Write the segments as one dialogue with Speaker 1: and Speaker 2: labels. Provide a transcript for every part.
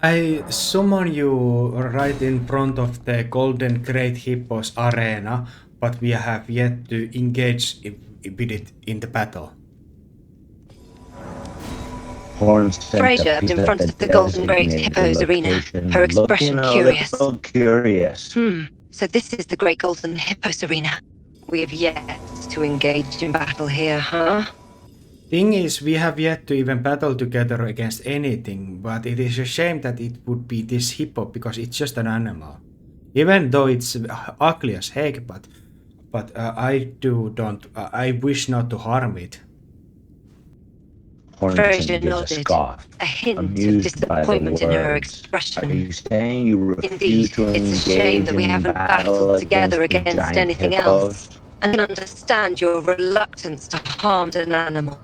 Speaker 1: I summon you right in front of the Golden Great Hippos arena, but we have yet to engage with it in the battle.
Speaker 2: Horn sent
Speaker 3: Frasier
Speaker 2: appears
Speaker 3: in
Speaker 2: at
Speaker 3: front
Speaker 2: the
Speaker 3: of the Golden Great
Speaker 2: designated
Speaker 3: Hippo's arena,
Speaker 2: location,
Speaker 3: her
Speaker 2: looking
Speaker 3: expression
Speaker 2: a
Speaker 3: curious.
Speaker 2: little curious.
Speaker 3: So this is the Great Golden Hippo's arena. We have yet to engage in battle here, huh?
Speaker 1: Thing is, we have yet to even battle together against anything, but it is a shame that it would be this hippo because it's just an animal. Even though it's ugly as heck, but I wish not to harm it.
Speaker 2: Hornson
Speaker 3: Frasier
Speaker 2: gives a
Speaker 3: nodded,
Speaker 2: scoff,
Speaker 3: a hint of
Speaker 2: amused by the
Speaker 3: disappointment in her
Speaker 2: words. Are
Speaker 3: expression.
Speaker 2: you saying you refuse
Speaker 3: Indeed,
Speaker 2: to
Speaker 3: it's a shame
Speaker 2: engage
Speaker 3: that we
Speaker 2: in
Speaker 3: haven't
Speaker 2: battle
Speaker 3: battled together
Speaker 2: against the
Speaker 3: against
Speaker 2: giant
Speaker 3: anything
Speaker 2: hippos?
Speaker 3: else. I can understand your reluctance to harm an animal,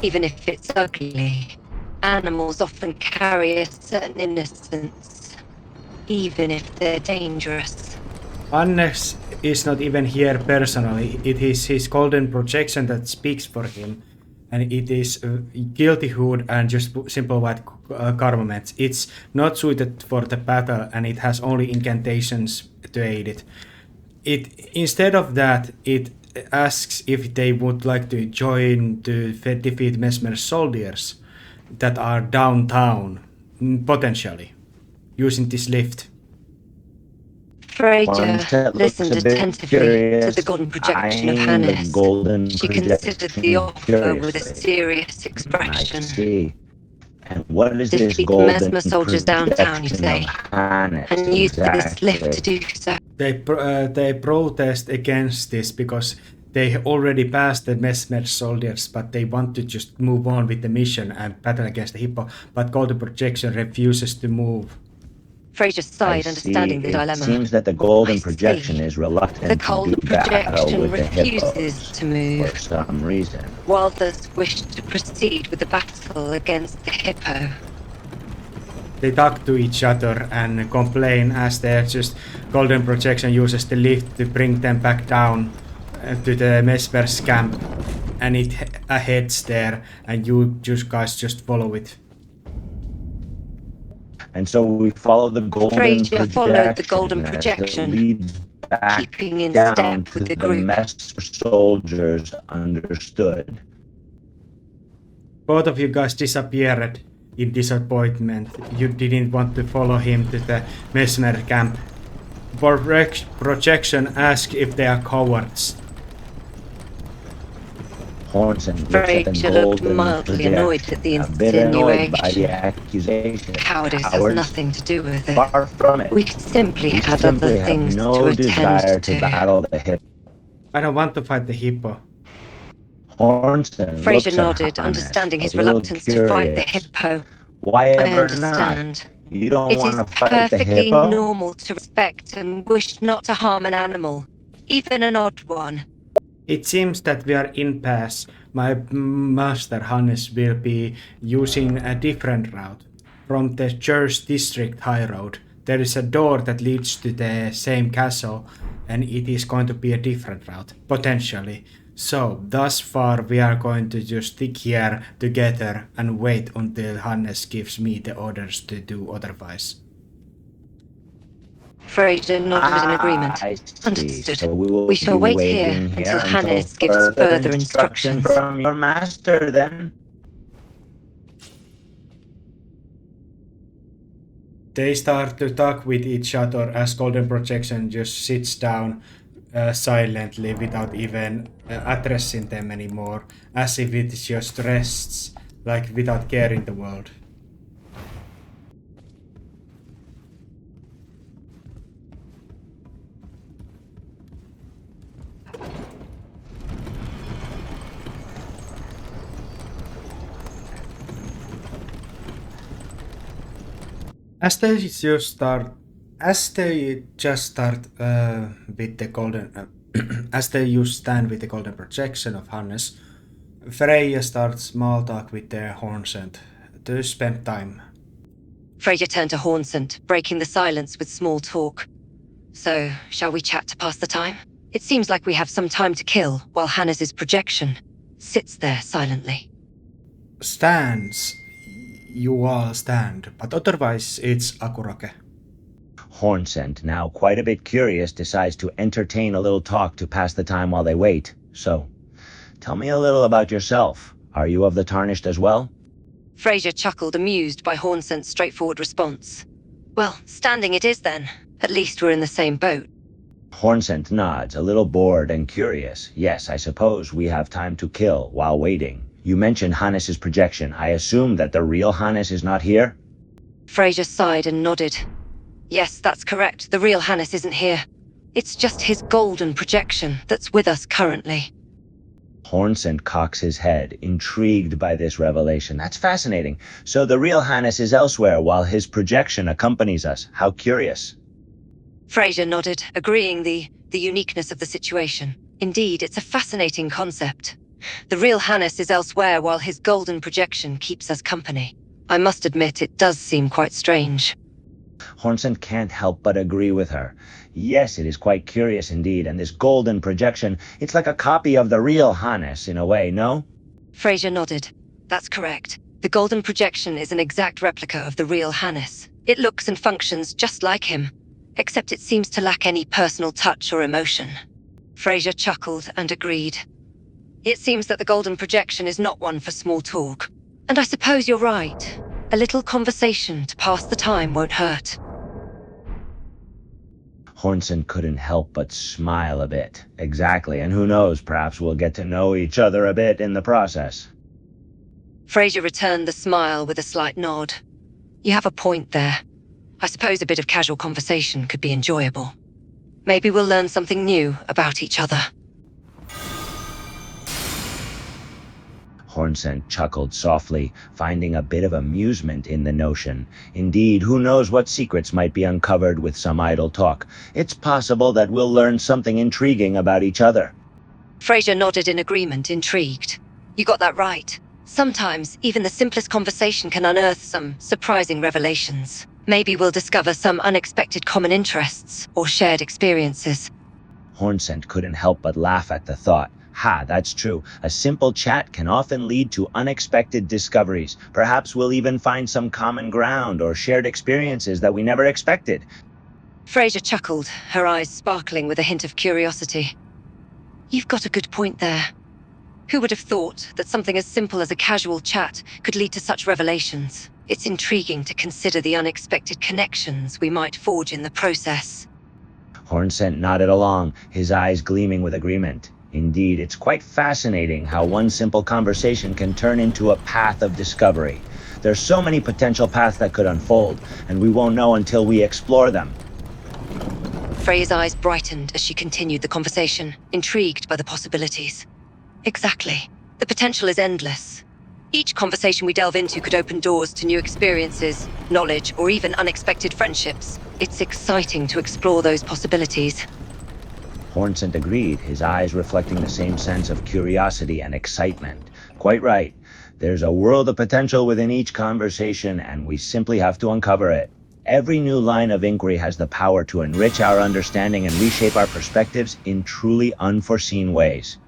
Speaker 3: even if it's ugly. Animals often carry a certain innocence, even if they're dangerous.
Speaker 1: Hannes is not even here personally, it is his golden projection that speaks for him, and it is guiltyhood and just simple white garments. It's not suited for the battle and it has only incantations to aid it. Instead of that, it asks if they would like to join to defeat Mesmer's soldiers that are downtown, potentially, using this lift.
Speaker 3: Frasier listened attentively to the golden projection of Hannes. She considered the offer with a serious expression.
Speaker 2: I see. And what is this
Speaker 3: Defeat the
Speaker 2: golden
Speaker 3: Mesmer soldiers downtown, you
Speaker 2: projection
Speaker 3: say,
Speaker 2: of Hannes
Speaker 3: and use this lift to
Speaker 2: exactly?
Speaker 3: do so.
Speaker 1: They protest against this because they already passed the Mesmer soldiers, but they want to just move on with the mission and battle against the Hippo. But Golden Projection refuses to move.
Speaker 3: Frasier sighed, understanding the
Speaker 2: It
Speaker 3: dilemma.
Speaker 2: seems that the golden
Speaker 3: I
Speaker 2: projection
Speaker 3: see.
Speaker 2: is reluctant
Speaker 3: The
Speaker 2: to
Speaker 3: golden
Speaker 2: do battle
Speaker 3: projection
Speaker 2: with the
Speaker 3: refuses
Speaker 2: hippos
Speaker 3: to move,
Speaker 2: for some reason.
Speaker 3: while others wish to proceed with the battle against the hippo.
Speaker 1: They talk to each other and complain as their just Golden Projection uses the lift to bring them back down to the Mesmer's camp, and it heads there, and you just guys just follow it.
Speaker 2: And so we follow the golden
Speaker 3: Frasier followed the golden
Speaker 2: as it
Speaker 3: projection,
Speaker 2: leads back
Speaker 3: keeping in
Speaker 2: down
Speaker 3: step
Speaker 2: to
Speaker 3: with the
Speaker 2: the
Speaker 3: group.
Speaker 2: Messer soldiers understood.
Speaker 1: Both of you guys disappeared in disappointment. You didn't want to follow him to the Mesmer camp. Projection asks if they are cowards.
Speaker 2: Hornson looks at the
Speaker 3: Frasier looked
Speaker 2: golden
Speaker 3: mildly annoyed
Speaker 2: projection,
Speaker 3: at the
Speaker 2: a bit annoyed by the
Speaker 3: insinuation.
Speaker 2: accusation.
Speaker 3: Cowardice has
Speaker 2: Cowards?
Speaker 3: nothing to do with it.
Speaker 2: Far from it.
Speaker 3: We simply
Speaker 2: We
Speaker 3: had
Speaker 2: simply
Speaker 3: other
Speaker 2: have
Speaker 3: things to
Speaker 2: no desire
Speaker 3: attend
Speaker 2: to
Speaker 3: to.
Speaker 2: battle the hippo.
Speaker 1: I don't want to fight the hippo.
Speaker 2: Hornson looks
Speaker 3: Frasier
Speaker 2: at
Speaker 3: nodded,
Speaker 2: Hannes,
Speaker 3: understanding his
Speaker 2: a little
Speaker 3: reluctance to fight the
Speaker 2: curious.
Speaker 3: hippo.
Speaker 2: Why
Speaker 3: I
Speaker 2: ever
Speaker 3: understand.
Speaker 2: not? You don't
Speaker 3: It
Speaker 2: want
Speaker 3: is
Speaker 2: to fight the
Speaker 3: perfectly
Speaker 2: hippo?
Speaker 3: normal to respect and wish not to harm an animal, even an odd one.
Speaker 1: It seems that we are in pass. My master Hannes will be using a different route. From the Church District High Road, there is a door that leads to the same castle, and it is going to be a different route, potentially. So, thus far, we are going to just stick here together and wait until Hannes gives me the orders to do otherwise.
Speaker 3: Frasier nodded in agreement.
Speaker 2: I see.
Speaker 3: Understood.
Speaker 2: So we
Speaker 3: shall
Speaker 2: be
Speaker 3: wait here
Speaker 2: waiting
Speaker 3: until Hannes gives further instructions.
Speaker 2: from your master, then.
Speaker 1: They start to talk with each other as Golden Projection just sits down silently without even addressing them anymore, as if it just rests, like without caring the world. As they just start with the golden, as they just stand with the golden projection of Hannes, Freya starts small talk with their Hornsent to spend time.
Speaker 3: Frasier turned to Hornsent, breaking the silence with small talk. So, shall we chat to pass the time? It seems like we have some time to kill while Hannes's projection sits there silently.
Speaker 1: Stands. you all stand, but otherwise it's Akurake.
Speaker 2: Hornsent, now quite a bit curious, decides to entertain a little talk to pass the time while they wait. So, tell me a little about yourself. Are you of the Tarnished as well?
Speaker 3: Fraser chuckled, amused by Hornsent's straightforward response. Well, standing it is then. At least we're in the same boat.
Speaker 2: Hornsent nods, a little bored and curious. Yes, I suppose we have time to kill while waiting. You mentioned Hannes's projection. I assume that the real Hannes is not here?
Speaker 3: Fraser sighed and nodded. Yes, that's correct. The real Hannes isn't here. It's just his golden projection that's with us currently.
Speaker 2: Hornsent cocks his head, intrigued by this revelation. That's fascinating. So the real Hannes is elsewhere while his projection accompanies us. How curious.
Speaker 3: Fraser nodded, agreeing the uniqueness of the situation. Indeed, it's a fascinating concept. The real Hannes is elsewhere while his golden projection keeps us company. I must admit, it does seem quite strange.
Speaker 2: Hornsent can't help but agree with her. Yes, it is quite curious indeed, and this golden projection, it's like a copy of the real Hannes in a way, no?
Speaker 3: Fraser nodded. That's correct. The golden projection is an exact replica of the real Hannes. It looks and functions just like him, except it seems to lack any personal touch or emotion. Fraser chuckled and agreed. It seems that the golden projection is not one for small talk. And I suppose you're right. A little conversation to pass the time won't hurt.
Speaker 2: Hornsent couldn't help but smile a bit. Exactly, and who knows, perhaps we'll get to know each other a bit in the process.
Speaker 3: Fraser returned the smile with a slight nod. You have a point there. I suppose a bit of casual conversation could be enjoyable. Maybe we'll learn something new about each other.
Speaker 2: Hornsent chuckled softly, finding a bit of amusement in the notion. Indeed, who knows what secrets might be uncovered with some idle talk. It's possible that we'll learn something intriguing about each other.
Speaker 3: Fraser nodded in agreement, intrigued. You got that right. Sometimes, even the simplest conversation can unearth some surprising revelations. Maybe we'll discover some unexpected common interests or shared experiences.
Speaker 2: Hornsent couldn't help but laugh at the thought. Ha, that's true. A simple chat can often lead to unexpected discoveries. Perhaps we'll even find some common ground or shared experiences that we never expected.
Speaker 3: Fraser chuckled, her eyes sparkling with a hint of curiosity. You've got a good point there. Who would have thought that something as simple as a casual chat could lead to such revelations? It's intriguing to consider the unexpected connections we might forge in the process.
Speaker 2: Hornsent nodded along, his eyes gleaming with agreement. Indeed, it's quite fascinating how one simple conversation can turn into a path of discovery. There's so many potential paths that could unfold, and we won't know until we explore them.
Speaker 3: Freya's eyes brightened as she continued the conversation, intrigued by the possibilities. Exactly. The potential is endless. Each conversation we delve into could open doors to new experiences, knowledge, or even unexpected friendships. It's exciting to explore those possibilities.
Speaker 2: Hornsent agreed, his eyes reflecting the same sense of curiosity and excitement. Quite right. There's a world of potential within each conversation, and we simply have to uncover it. Every new line of inquiry has the power to enrich our understanding and reshape our perspectives in truly unforeseen ways.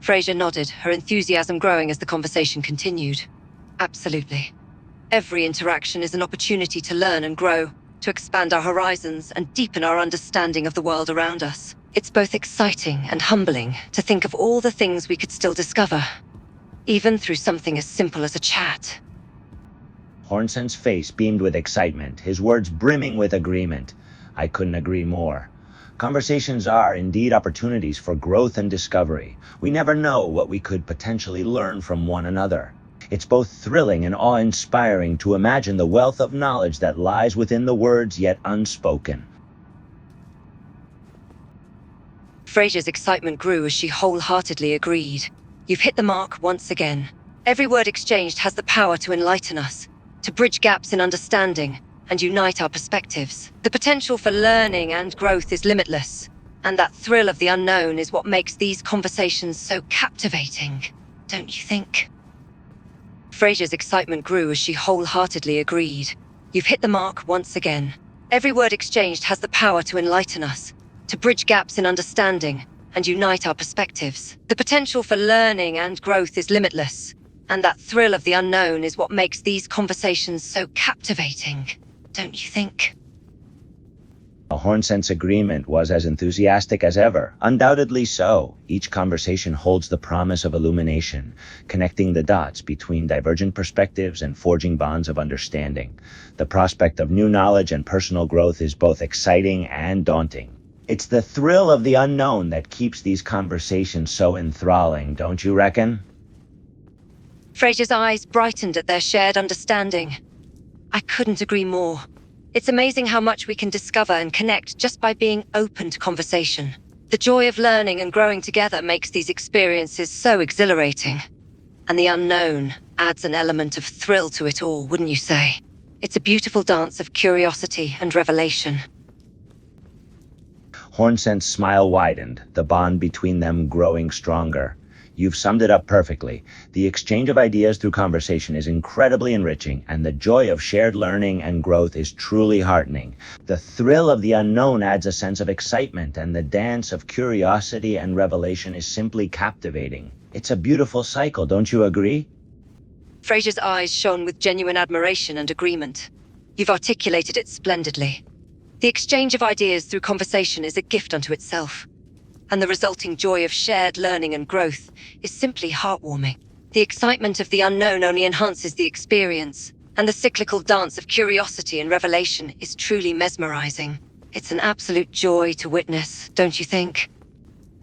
Speaker 3: Fraser nodded, her enthusiasm growing as the conversation continued. Absolutely. Every interaction is an opportunity to learn and grow, to expand our horizons and deepen our understanding of the world around us. It's both exciting and humbling to think of all the things we could still discover, even through something as simple as a chat.
Speaker 2: Hornsent's face beamed with excitement, his words brimming with agreement. I couldn't agree more. Conversations are indeed opportunities for growth and discovery. We never know what we could potentially learn from one another. It's both thrilling and awe-inspiring to imagine the wealth of knowledge that lies within the words yet unspoken.
Speaker 3: Fraser's excitement grew as she wholeheartedly agreed. You've hit the mark once again. Every word exchanged has the power to enlighten us, to bridge gaps in understanding, and unite our perspectives. The potential for learning and growth is limitless, and that thrill of the unknown is what makes these conversations so captivating, don't you think? Fraser's excitement grew as she wholeheartedly agreed. You've hit the mark once again. Every word exchanged has the power to enlighten us, to bridge gaps in understanding, and unite our perspectives. The potential for learning and growth is limitless, And that thrill of the unknown is what makes these conversations so captivating, don't you think?
Speaker 2: Hornsense agreement was as enthusiastic as ever. Undoubtedly so. Each conversation holds the promise of illumination, connecting the dots between divergent perspectives and forging bonds of understanding. The prospect of new knowledge and personal growth is both exciting and daunting. It's the thrill of the unknown that keeps these conversations so enthralling, don't you reckon?
Speaker 3: Fraser's eyes brightened at their shared understanding. I couldn't agree more. It's amazing how much we can discover and connect just by being open to conversation. The joy of learning and growing together makes these experiences so exhilarating. And the unknown adds an element of thrill to it all, wouldn't you say? It's a beautiful dance of curiosity and revelation.
Speaker 2: Hornsense's smile widened, the bond between them growing stronger. You've summed it up perfectly. The exchange of ideas through conversation is incredibly enriching, and the joy of shared learning and growth is truly heartening. The thrill of the unknown adds a sense of excitement, and the dance of curiosity and revelation is simply captivating. It's a beautiful cycle, don't you agree?
Speaker 3: Fraser's eyes shone with genuine admiration and agreement. You've articulated it splendidly. The exchange of ideas through conversation is a gift unto itself. And the resulting joy of shared learning and growth is simply heartwarming. The excitement of the unknown only enhances the experience, and the cyclical dance of curiosity and revelation is truly mesmerizing. It's an absolute joy to witness, don't you think?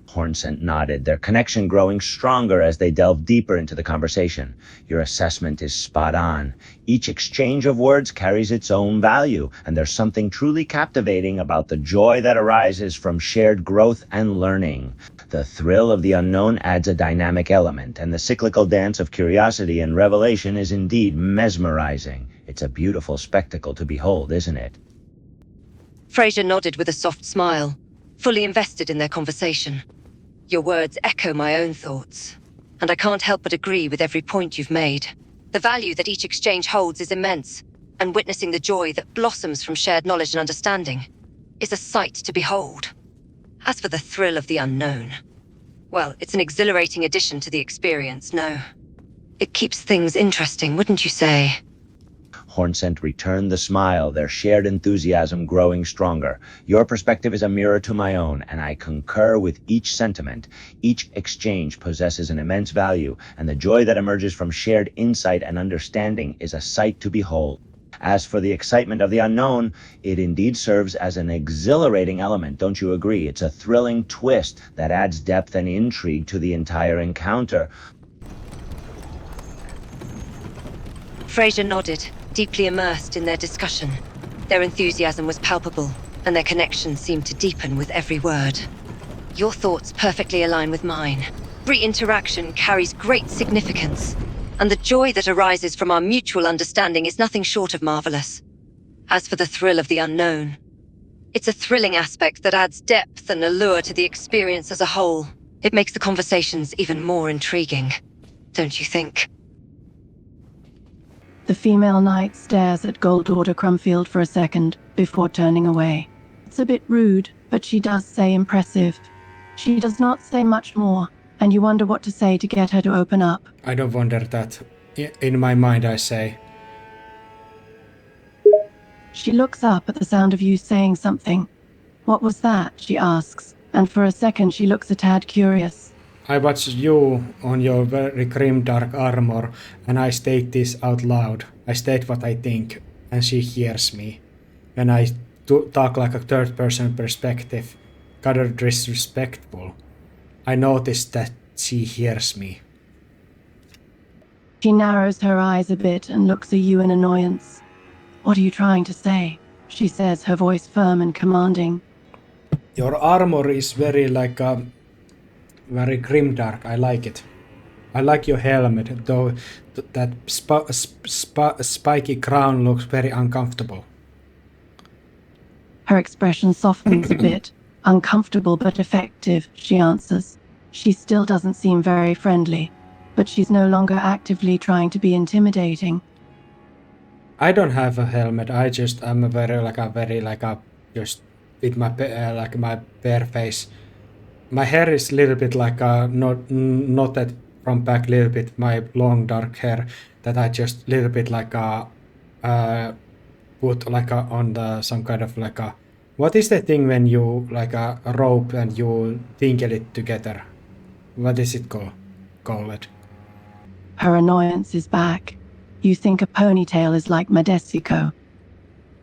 Speaker 2: Hornsense nodded, their connection growing stronger as they delved deeper into the conversation. Your assessment is spot on. Each exchange of words carries its own value, and there's something truly captivating about the joy that arises from shared growth and learning. The thrill of the unknown adds a dynamic element, and the cyclical dance of curiosity and revelation is indeed mesmerizing. It's a beautiful spectacle to behold, isn't it?
Speaker 3: Fraser nodded with a soft smile, fully invested in their conversation. Your words echo my own thoughts, and I can't help but agree with every point you've made. The value that each exchange holds is immense, and witnessing the joy that blossoms from shared knowledge and understanding is a sight to behold. As for the thrill of the unknown, well, it's an exhilarating addition to the experience, no. It keeps things interesting, wouldn't you say?
Speaker 2: Hornsense returned the smile, their shared enthusiasm growing stronger. Your perspective is a mirror to my own, and I concur with each sentiment. Each exchange possesses an immense value, and the joy that emerges from shared insight and understanding is a sight to behold. As for the excitement of the unknown, it indeed serves as an exhilarating element, don't you agree? It's a thrilling twist that adds depth and intrigue to the entire encounter.
Speaker 3: Fraser nodded, deeply immersed in their discussion. Their enthusiasm was palpable, and their connection seemed to deepen with every word. Your thoughts perfectly align with mine. Every interaction carries great significance, and the joy that arises from our mutual understanding is nothing short of marvelous. As for the thrill of the unknown, it's a thrilling aspect that adds depth and allure to the experience as a whole. It makes the conversations even more intriguing, don't you think?
Speaker 4: The female knight stares at Gold Order Crumfield for a second before turning away. It's a bit rude, but she does say impressive. She does not say much more, and you wonder what to say to get her to open up.
Speaker 1: I don't wonder that. In my mind I say.
Speaker 4: She looks up at the sound of you saying something. What was that? She asks, and for a second she looks a tad curious.
Speaker 1: I watch you on your very grim dark armor, and I state this out loud. I state what I think, and she hears me. And I talk like a third-person perspective, rather disrespectful. I notice that she hears me.
Speaker 4: She narrows her eyes a bit and looks at you in annoyance. What are you trying to say? She says, her voice firm and commanding.
Speaker 1: Your armor is very very grimdark. I like it. I like your helmet, though that spiky crown looks very uncomfortable.
Speaker 4: Her expression softens a bit. Uncomfortable but effective, she answers. She still doesn't seem very friendly, but she's no longer actively trying to be intimidating.
Speaker 1: I don't have a helmet. I'm just with my my bare face. My hair is a little bit not that from back a little bit my long dark hair that I just little bit like put like on the some kind of like a what is the thing when you like a rope and you tingle it together? What is it called?
Speaker 4: Her annoyance is back. You think a ponytail is like Madesico.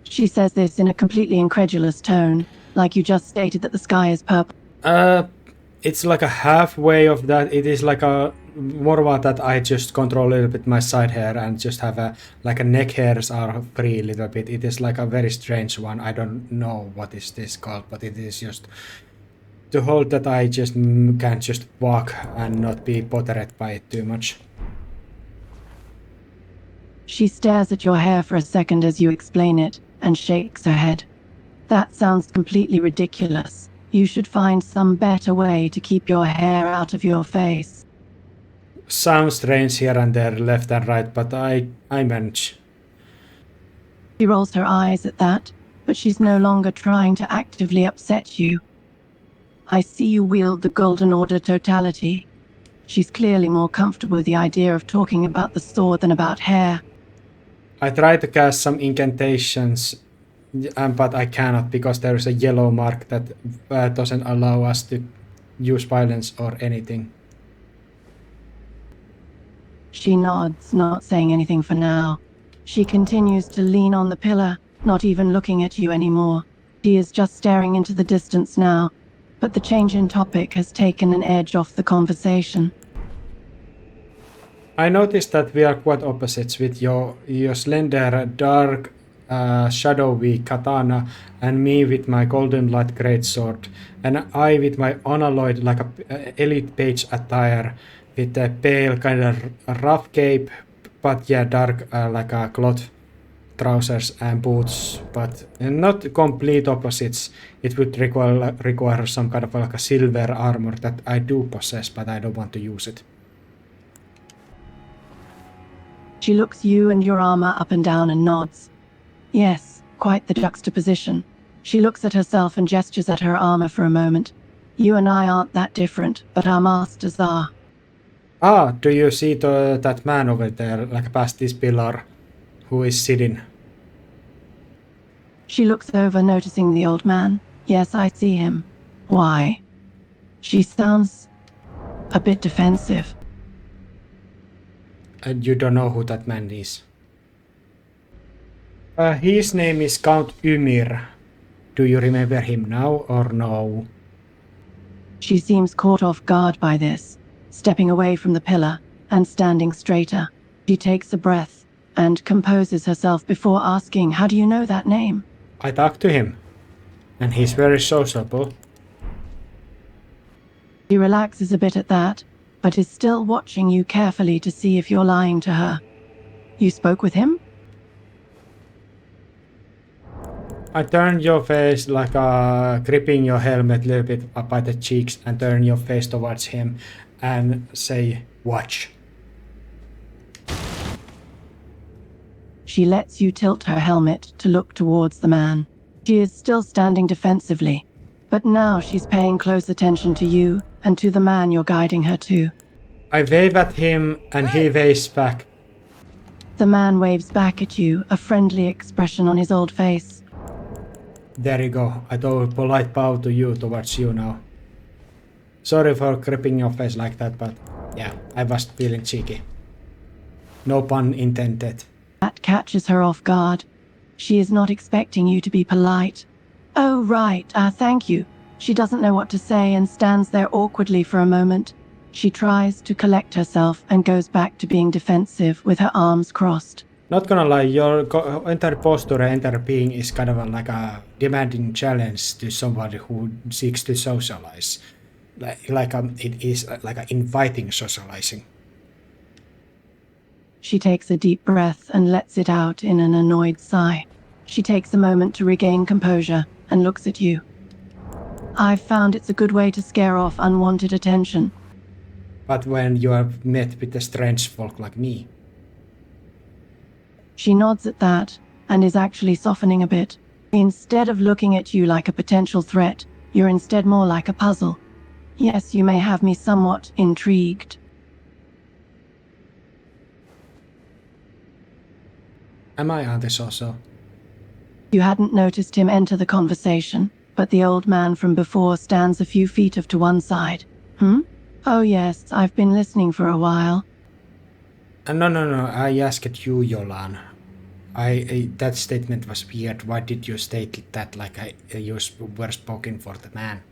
Speaker 4: She says this in a completely incredulous tone, like you just stated that the sky is purple.
Speaker 1: It's like a halfway of that. It is like a more about that I just control a little bit my side hair and just have a like a neck hairs are free a little bit. It is like a very strange one. I don't know what is this called, but it is just to hold that I just can just walk and not be bothered by it too much.
Speaker 4: She stares at your hair for a second as you explain it and shakes her head. That sounds completely ridiculous. You should find some better way to keep your hair out of your face.
Speaker 1: Sounds strange here and there, left and right, but I manage.
Speaker 4: She rolls her eyes at that, but she's no longer trying to actively upset you. I see you wield the Golden Order totality. She's clearly more comfortable with the idea of talking about the sword than about hair.
Speaker 1: I try to cast some incantations, but I cannot because there is a yellow mark that doesn't allow us to use violence or anything.
Speaker 4: She nods, not saying anything for now. She continues to lean on the pillar, not even looking at you anymore. She is just staring into the distance now, but the change in topic has taken an edge off the conversation.
Speaker 1: I noticed that we are quite opposites with your slender, dark, shadowy katana, and me with my golden light greatsword, and I with my unalloyed like a elite page attire with a pale kind of rough cape, but yeah, dark like a cloth trousers and boots, but not complete opposites. It would require some kind of like a silver armor that I do possess, but I don't want to use it.
Speaker 4: She looks you and your armor up and down and nods. Yes, quite the juxtaposition. She looks at herself and gestures at her armor for a moment. You and I aren't that different, but our masters are.
Speaker 1: Ah, do you see that man over there, like past this pillar, who is sitting?
Speaker 4: She looks over, noticing the old man. Yes, I see him. Why? She sounds a bit defensive.
Speaker 1: And you don't know who that man is. His name is Count Ymir. Do you remember him now or no?
Speaker 4: She seems caught off guard by this, stepping away from the pillar and standing straighter. She takes a breath and composes herself before asking, "How do you know that name?"
Speaker 1: I talked to him, and he's very sociable.
Speaker 4: She relaxes a bit at that, but is still watching you carefully to see if you're lying to her. You spoke with him?
Speaker 1: I turn your face like gripping your helmet a little bit up by the cheeks and turn your face towards him and say, "Watch."
Speaker 4: She lets you tilt her helmet to look towards the man. She is still standing defensively, but now she's paying close attention to you and to the man you're guiding her to.
Speaker 1: I wave at him and he waves back.
Speaker 4: The man waves back at you, a friendly expression on his old face.
Speaker 1: There you go. I do a polite bow to you towards you now. Sorry for gripping your face like that, but yeah, I was feeling cheeky. No pun intended.
Speaker 4: That catches her off guard. She is not expecting you to be polite. Oh, right, thank you. She doesn't know what to say and stands there awkwardly for a moment. She tries to collect herself and goes back to being defensive with her arms crossed.
Speaker 1: Not gonna lie, your entire posture, entire being is kind of like a demanding challenge to somebody who seeks to socialize. It is like an inviting socializing.
Speaker 4: She takes a deep breath and lets it out in an annoyed sigh. She takes a moment to regain composure and looks at you. I've found it's a good way to scare off unwanted attention.
Speaker 1: But when you are met with a strange folk like me.
Speaker 4: She nods at that and is actually softening a bit. Instead of looking at you like a potential threat, you're instead more like a puzzle. Yes, you may have me somewhat intrigued.
Speaker 1: Am I antisocial?
Speaker 4: You hadn't noticed him enter the conversation, but the old man from before stands a few feet to one side. Oh yes, I've been listening for a while.
Speaker 1: No. I asked you, Jolan. That statement was weird. Why did you state that like you were spoken for the man?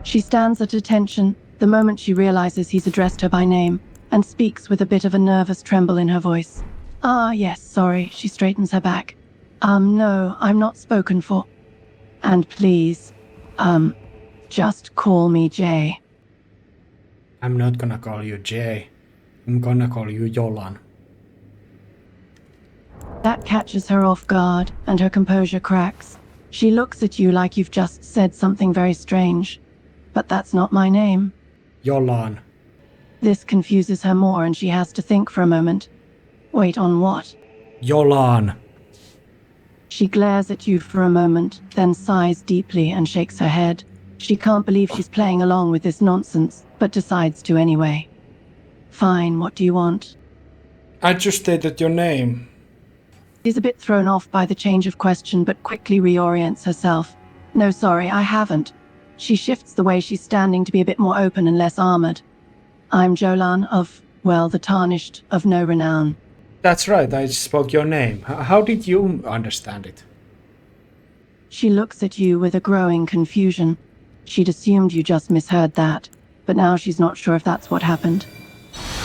Speaker 4: She stands at attention the moment she realizes he's addressed her by name, and speaks with a bit of a nervous tremble in her voice. Ah, yes, sorry. She straightens her back. No, I'm not spoken for. And please, just call me Jay.
Speaker 1: I'm not gonna call you Jay. I'm gonna call you Jolan.
Speaker 4: That catches her off guard, and her composure cracks. She looks at you like you've just said something very strange. But that's not my name.
Speaker 1: Jolan.
Speaker 4: This confuses her more, and she has to think for a moment. Wait, on what?
Speaker 1: Jolan.
Speaker 4: She glares at you for a moment, then sighs deeply and shakes her head. She can't believe she's playing along with this nonsense, but decides to anyway. Fine, what do you want?
Speaker 1: I just stated your name.
Speaker 4: She's a bit thrown off by the change of question, but quickly reorients herself. No, sorry, I haven't. She shifts the way she's standing to be a bit more open and less armored. I'm Jolan of, well, the tarnished, of no renown.
Speaker 1: That's right, I spoke your name. How did you understand it?
Speaker 4: She looks at you with a growing confusion. She'd assumed you just misheard that, but now she's not sure if that's what happened.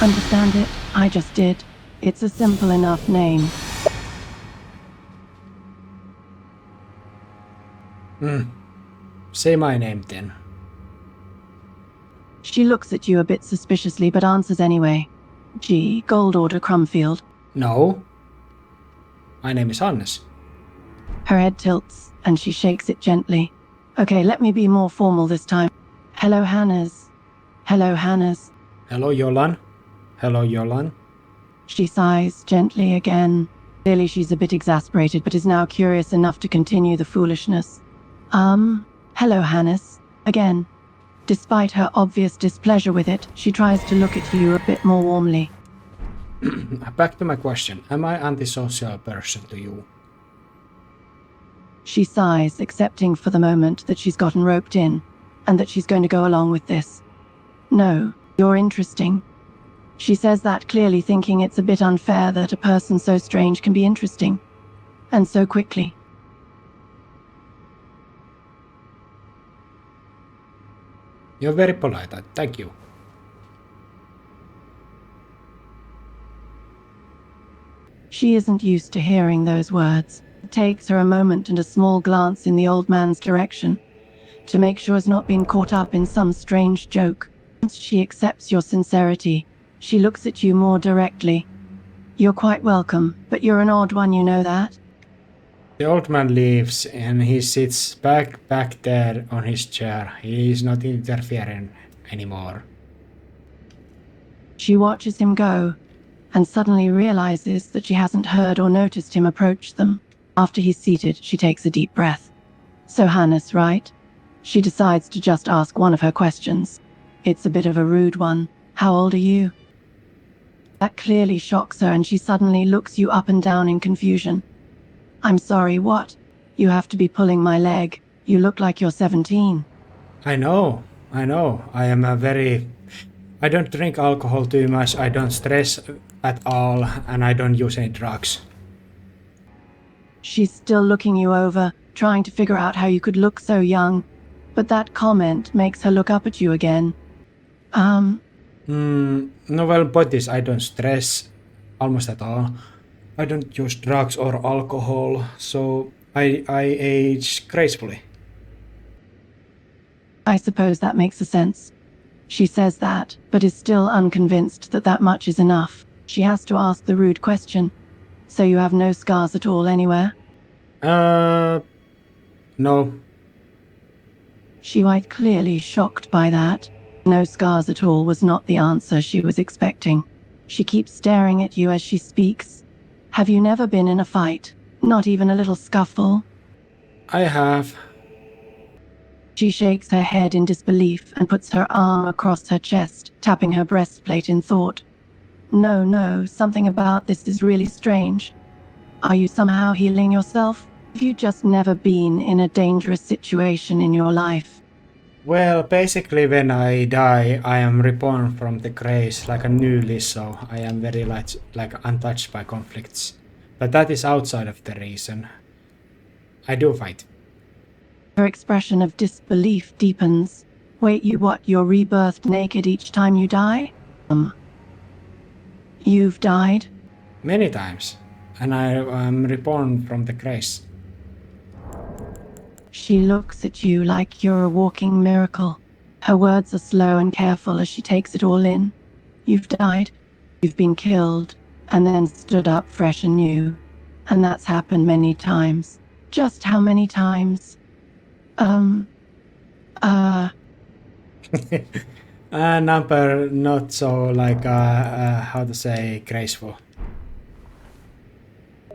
Speaker 4: Understand it? I just did. It's a simple enough name.
Speaker 1: Say my name then.
Speaker 4: She looks at you a bit suspiciously, but answers anyway. G. Gold Order Crumfield.
Speaker 1: No. My name is Hannes.
Speaker 4: Her head tilts, and she shakes it gently. Okay, let me be more formal this time. Hello, Hannes. Hello, Hannes.
Speaker 1: Hello, Jolan. Hello, Jolan.
Speaker 4: She sighs gently again. Clearly she's a bit exasperated, but is now curious enough to continue the foolishness. Hello, Hannes. Again. Despite her obvious displeasure with it, she tries to look at you a bit more warmly.
Speaker 1: Back to my question. Am I antisocial person to you?
Speaker 4: She sighs, accepting for the moment that she's gotten roped in, and that she's going to go along with this. No, you're interesting. She says that clearly, thinking it's a bit unfair that a person so strange can be interesting. And so quickly.
Speaker 1: You're very polite, thank you.
Speaker 4: She isn't used to hearing those words. It takes her a moment and a small glance in the old man's direction to make sure he's not been caught up in some strange joke. Once she accepts your sincerity, she looks at you more directly. You're quite welcome, but you're an odd one, you know that?
Speaker 1: The old man leaves and he sits back there on his chair. He is not interfering anymore.
Speaker 4: She watches him go, and suddenly realizes that she hasn't heard or noticed him approach them. After he's seated, she takes a deep breath. So Hannes, right? She decides to just ask one of her questions. It's a bit of a rude one. How old are you? That clearly shocks her, and she suddenly looks you up and down in confusion. I'm sorry, what? You have to be pulling my leg. You look like you're 17.
Speaker 1: I know. I am I don't drink alcohol too much, I don't stress at all, and I don't use any drugs.
Speaker 4: She's still looking you over, trying to figure out how you could look so young. But that comment makes her look up at you again.
Speaker 1: No, well, point is, I don't stress almost at all. I don't use drugs or alcohol, so I age gracefully.
Speaker 4: I suppose that makes sense. She says that, but is still unconvinced that that much is enough. She has to ask the rude question. So you have no scars at all anywhere?
Speaker 1: No.
Speaker 4: She was clearly shocked by that. No scars at all was not the answer she was expecting. She keeps staring at you as she speaks. Have you never been in a fight? Not even a little scuffle?
Speaker 1: I have.
Speaker 4: She shakes her head in disbelief and puts her arm across her chest, tapping her breastplate in thought. No, something about this is really strange. Are you somehow healing yourself? Have you just never been in a dangerous situation in your life?
Speaker 1: Well, basically when I die, I am reborn from the graves like a newly, so I am very like untouched by conflicts. But that is outside of the reason. I do fight.
Speaker 4: Her expression of disbelief deepens. Wait, you're rebirthed naked each time you die? You've died?
Speaker 1: Many times. And I am reborn from the graves.
Speaker 4: She looks at you like you're a walking miracle. Her words are slow and careful as she takes it all in. You've died, you've been killed, and then stood up fresh and new. And that's happened many times. Just how many times?
Speaker 1: A number not so like, how to say, graceful.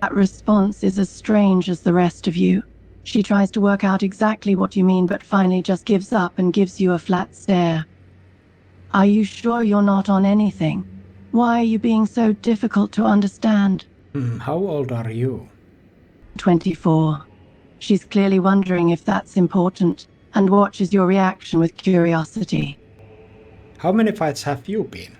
Speaker 4: That response is as strange as the rest of you. She tries to work out exactly what you mean, but finally just gives up and gives you a flat stare. Are you sure you're not on anything? Why are you being so difficult to understand?
Speaker 1: How old are you?
Speaker 4: 24. She's clearly wondering if that's important, and watches your reaction with curiosity.
Speaker 1: How many fights have you been?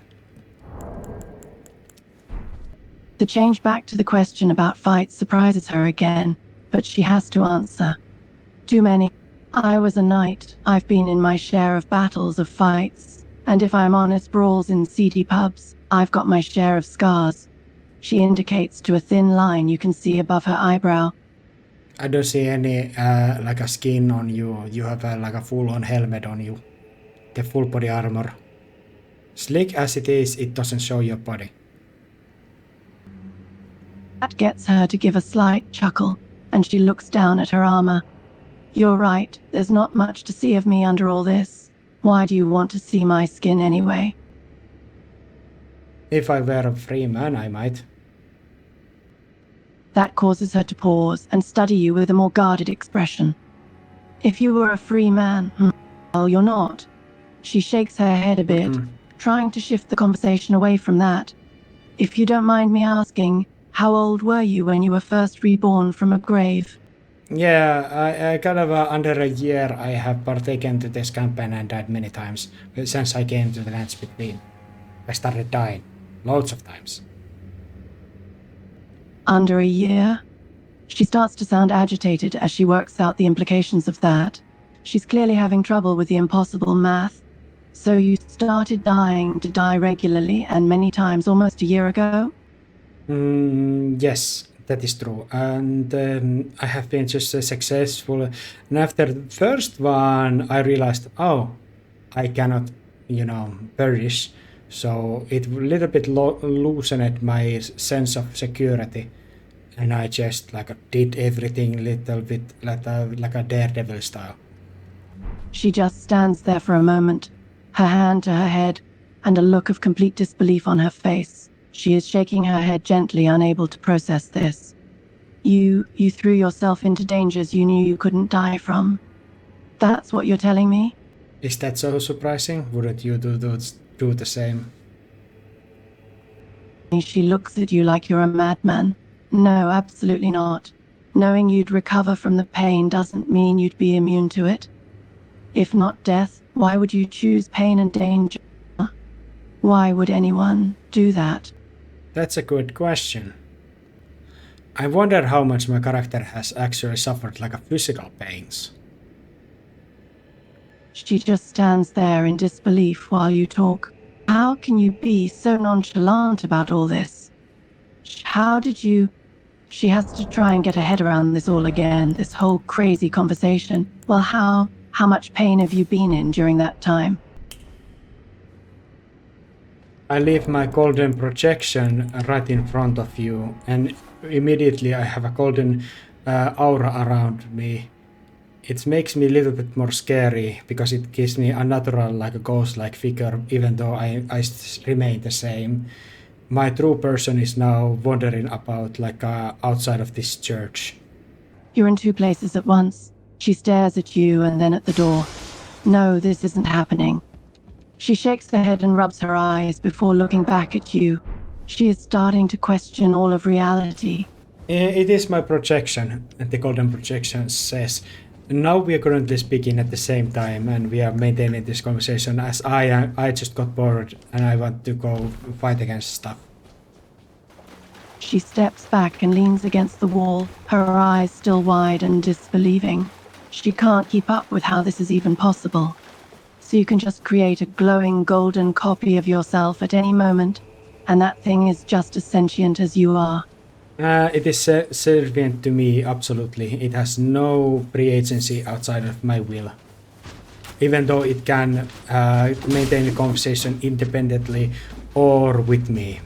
Speaker 4: The change back to the question about fights surprises her again, but she has to answer. Too many. I was a knight. I've been in my share of battles, of fights, and if I'm honest, brawls in seedy pubs. I've got my share of scars. She indicates to a thin line you can see above her eyebrow.
Speaker 1: I don't see any like a skin on you. You have like a full-on helmet on you. The full body armor. Slick as it is, it doesn't show your body.
Speaker 4: That gets her to give a slight chuckle, and she looks down at her armor. You're right, there's not much to see of me under all this. Why do you want to see my skin anyway?
Speaker 1: If I were a free man, I might.
Speaker 4: That causes her to pause and study you with a more guarded expression. If you were a free man, well, you're not. She shakes her head a bit, trying to shift the conversation away from that. If you don't mind me asking, how old were you when you were first reborn from a grave?
Speaker 1: Yeah, I kind of under a year I have partaken to this campaign and died many times since I came to the lands between. I started dying loads of times.
Speaker 4: Under a year? She starts to sound agitated as she works out the implications of that. She's clearly having trouble with the impossible math. So you started dying to die regularly and many times almost a year ago?
Speaker 1: Yes, that is true. And I have been just successful. And after the first one, I realized, oh, I cannot, perish. So it a little bit loosened my sense of security. And I just did everything little bit like a daredevil style.
Speaker 4: She just stands there for a moment, her hand to her head, and a look of complete disbelief on her face. She is shaking her head gently, unable to process this. You threw yourself into dangers you knew you couldn't die from. That's what you're telling me?
Speaker 1: Is that so surprising? Wouldn't you do the same?
Speaker 4: She looks at you like you're a madman. No, absolutely not. Knowing you'd recover from the pain doesn't mean you'd be immune to it. If not death, why would you choose pain and danger? Why would anyone do that?
Speaker 1: That's a good question. I wonder how much my character has actually suffered physical pains.
Speaker 4: She just stands there in disbelief while you talk. How can you be so nonchalant about all this? How did you... She has to try and get her head around this all again, this whole crazy conversation. Well, how much pain have you been in during that time?
Speaker 1: I leave my golden projection right in front of you, and immediately I have a golden aura around me. It makes me a little bit more scary because it gives me a natural, a ghost-like figure, even though I remain the same. My true person is now wandering about outside of this church.
Speaker 4: You're in two places at once. She stares at you and then at the door. No, this isn't happening. She shakes her head and rubs her eyes before looking back at you. She is starting to question all of reality.
Speaker 1: It is my projection, and the golden projection says. Now we are currently speaking at the same time, and we are maintaining this conversation as I just got bored and I want to go fight against stuff.
Speaker 4: She steps back and leans against the wall, her eyes still wide and disbelieving. She can't keep up with how this is even possible. So you can just create a glowing golden copy of yourself at any moment, and that thing is just as sentient as you are.
Speaker 1: It is servient to me, absolutely. It has no pre-agency outside of my will. Even though it can maintain the conversation independently or with me.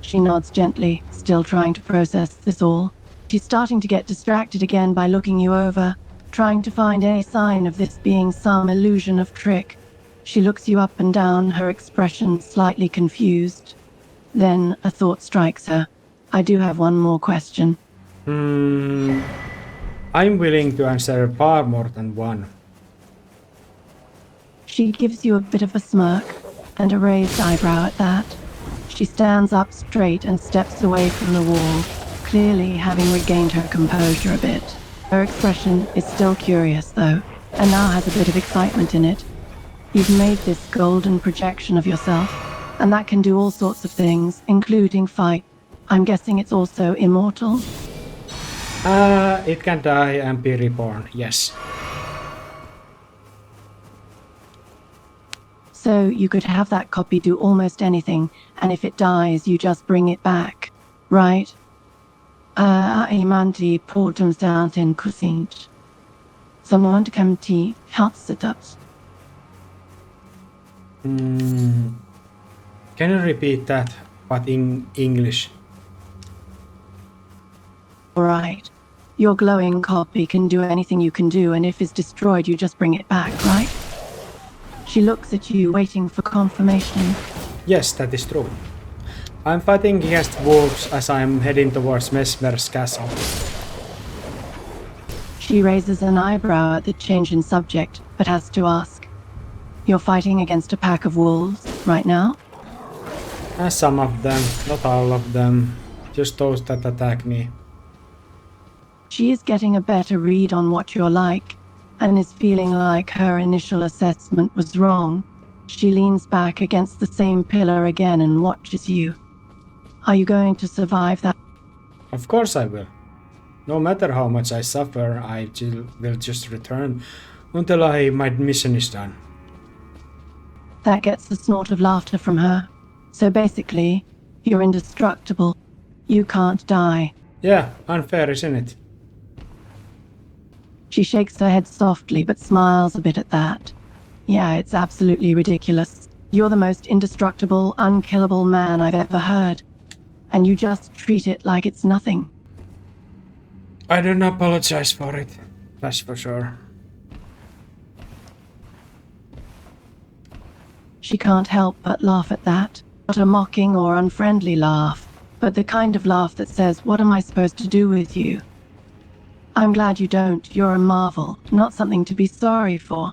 Speaker 4: She nods gently, still trying to process this all. She's starting to get distracted again by looking you over, trying to find any sign of this being some illusion of trick. She looks you up and down, her expression slightly confused. Then a thought strikes her. I do have one more question.
Speaker 1: I'm willing to answer far more than one.
Speaker 4: She gives you a bit of a smirk, and a raised eyebrow at that. She stands up straight and steps away from the wall, clearly having regained her composure a bit. Her expression is still curious, though, and now has a bit of excitement in it. You've made this golden projection of yourself, and that can do all sorts of things, including fight. I'm guessing it's also immortal?
Speaker 1: It can die and be reborn, yes.
Speaker 4: So you could have that copy do almost anything, and if it dies, you just bring it back, right? Imanti portumstantin kusint. Someone to come tea, hatsitats.
Speaker 1: Can you repeat that, but in English?
Speaker 4: Right. Your glowing copy can do anything you can do, and if it's destroyed, you just bring it back, right? She looks at you, waiting for confirmation.
Speaker 1: Yes, that is true. I'm fighting against wolves as I'm heading towards Mesmer's castle.
Speaker 4: She raises an eyebrow at the change in subject, but has to ask. You're fighting against a pack of wolves, right now?
Speaker 1: Some of them, not all of them. Just those that attack me.
Speaker 4: She is getting a better read on what you're like, and is feeling like her initial assessment was wrong. She leans back against the same pillar again and watches you. Are you going to survive that?
Speaker 1: Of course I will. No matter how much I suffer, I will just return until my mission is done.
Speaker 4: That gets a snort of laughter from her. So basically, you're indestructible. You can't die.
Speaker 1: Yeah, unfair, isn't it?
Speaker 4: She shakes her head softly but smiles a bit at that. Yeah, it's absolutely ridiculous. You're the most indestructible, unkillable man I've ever heard. And you just treat it like it's nothing.
Speaker 1: I don't apologize for it. That's for sure.
Speaker 4: She can't help but laugh at that. Not a mocking or unfriendly laugh, but the kind of laugh that says, what am I supposed to do with you? I'm glad you don't. You're a marvel, not something to be sorry for.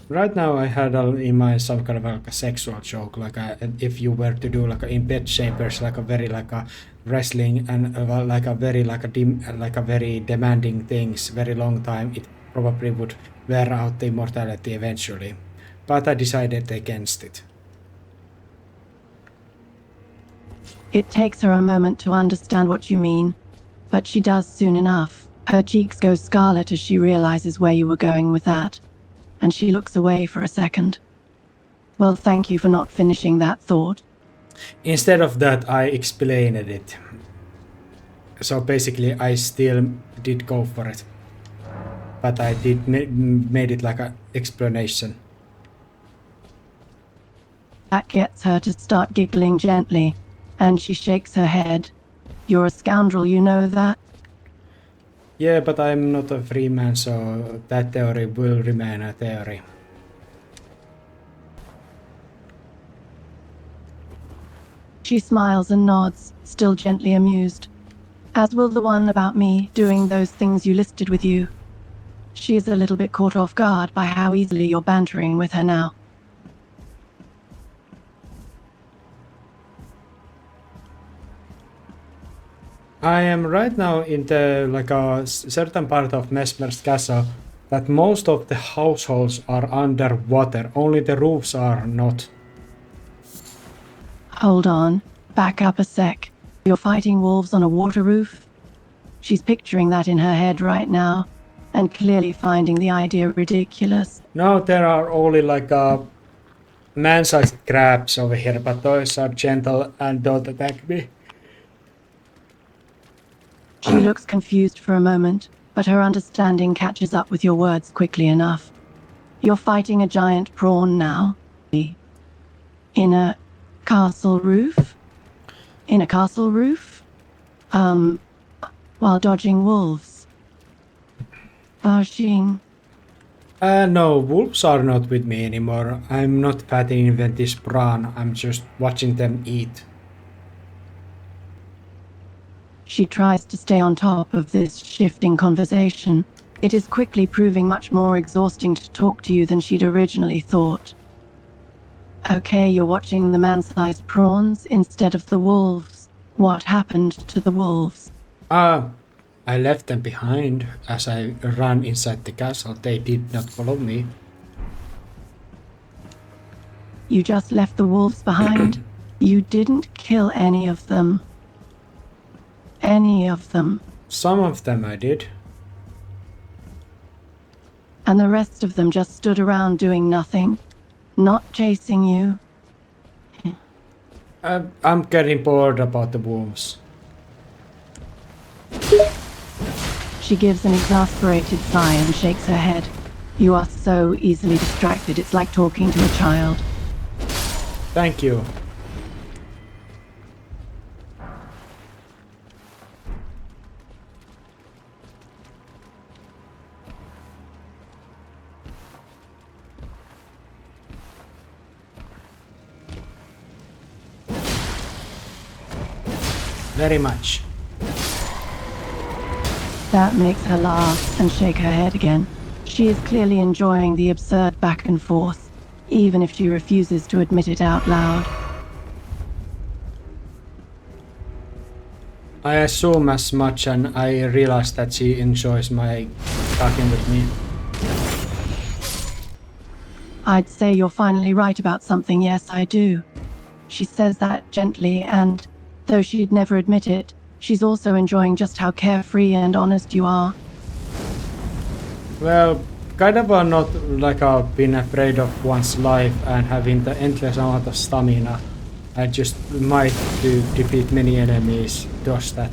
Speaker 1: Right now I had in mind some kind of like a sexual joke, like if you were to do like a, in bed chambers, like a very like a wrestling and like a very like a very demanding things, very long time, it probably would wear out the immortality eventually. But I decided against it.
Speaker 4: It takes her a moment to understand what you mean, but she does soon enough. Her cheeks go scarlet as she realizes where you were going with that, and she looks away for a second. Well, thank you for not finishing that thought.
Speaker 1: Instead of that, I explained it. So basically, I still did go for it, but I did made it like an explanation.
Speaker 4: That gets her to start giggling gently, and she shakes her head. You're a scoundrel, you know that?
Speaker 1: Yeah, but I'm not a free man, so that theory will remain a theory.
Speaker 4: She smiles and nods, still gently amused. As will the one about me doing those things you listed with you. She's a little bit caught off guard by how easily you're bantering with her now.
Speaker 1: I am right now in the like a certain part of Mesmer's castle that most of the households are underwater. Only the roofs are not.
Speaker 4: Hold on. Back up a sec. You're fighting wolves on a water roof? She's picturing that in her head right now, and clearly finding the idea ridiculous.
Speaker 1: No, there are only like man-sized crabs over here, but those are gentle and don't attack me.
Speaker 4: She looks confused for a moment, but her understanding catches up with your words quickly enough. You're fighting a giant prawn now. In a castle roof? In a castle roof? While dodging wolves. Dodging.
Speaker 1: No, wolves are not with me anymore. I'm not fighting even this prawn, I'm just watching them eat.
Speaker 4: She tries to stay on top of this shifting conversation. It is quickly proving much more exhausting to talk to you than she'd originally thought. Okay, you're watching the man-sized prawns instead of the wolves. What happened to the wolves?
Speaker 1: I left them behind as I ran inside the castle. They did not follow me.
Speaker 4: You just left the wolves behind? You didn't kill any of them. Any of them.
Speaker 1: Some of them I did.
Speaker 4: And the rest of them just stood around doing nothing? Not chasing you?
Speaker 1: I'm getting bored about the wolves.
Speaker 4: She gives an exasperated sigh and shakes her head. You are so easily distracted, it's like talking to a child.
Speaker 1: Thank you. Very much.
Speaker 4: That makes her laugh and shake her head again. She is clearly enjoying the absurd back and forth, even if she refuses to admit it out loud.
Speaker 1: I assume as much, and I realize that she enjoys my talking with me.
Speaker 4: I'd say you're finally right about something, yes, I do. She says that gently, and though she'd never admit it, she's also enjoying just how carefree and honest you are.
Speaker 1: Well, kind of not like being afraid of one's life and having the endless amount of stamina. I just might to defeat many enemies does that.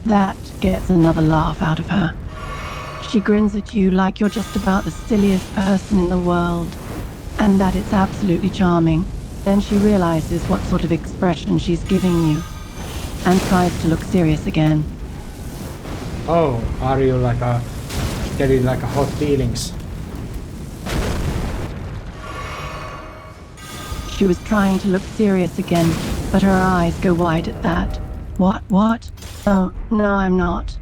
Speaker 4: That gets another laugh out of her. She grins at you like you're just about the silliest person in the world, and that it's absolutely charming. Then she realizes what sort of expression she's giving you, and tries to look serious again.
Speaker 1: Oh, are you like getting like hot feelings?
Speaker 4: She was trying to look serious again, but her eyes go wide at that. What? Oh, no, I'm not.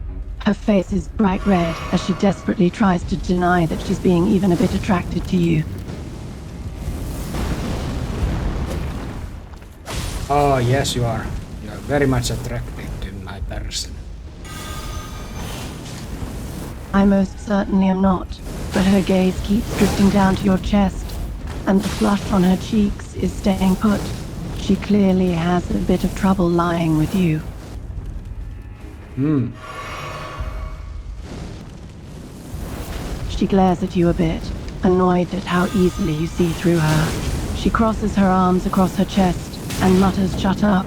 Speaker 4: Her face is bright red as she desperately tries to deny that she's being even a bit attracted to you.
Speaker 1: Oh, yes, you are. You are very much attracted to my person.
Speaker 4: I most certainly am not, but her gaze keeps drifting down to your chest, and the flush on her cheeks is staying put. She clearly has a bit of trouble lying with you. She glares at you a bit, annoyed at how easily you see through her. She crosses her arms across her chest and mutters, "Shut up."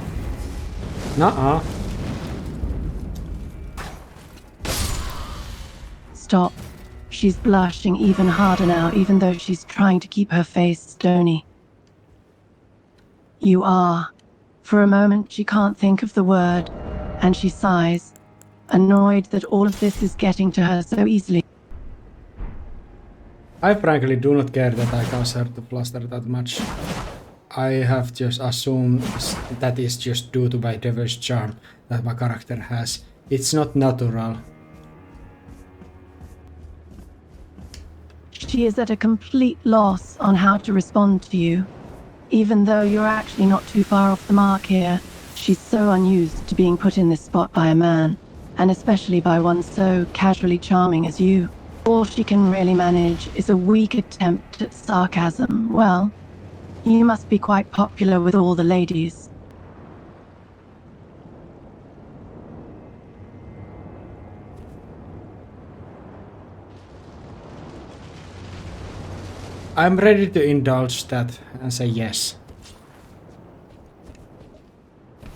Speaker 1: Nuh-uh.
Speaker 4: Stop. She's blushing even harder now, even though she's trying to keep her face stony. You are. For a moment, she can't think of the word, and she sighs, annoyed that all of this is getting to her so easily.
Speaker 1: I frankly do not care that I cause her to fluster that much. I have just assumed that is just due to my diverse charm that my character has. It's not natural.
Speaker 4: She is at a complete loss on how to respond to you. Even though you're actually not too far off the mark here, she's so unused to being put in this spot by a man, and especially by one so casually charming as you. All she can really manage is a weak attempt at sarcasm. Well, you must be quite popular with all the ladies.
Speaker 1: I'm ready to indulge that and say yes.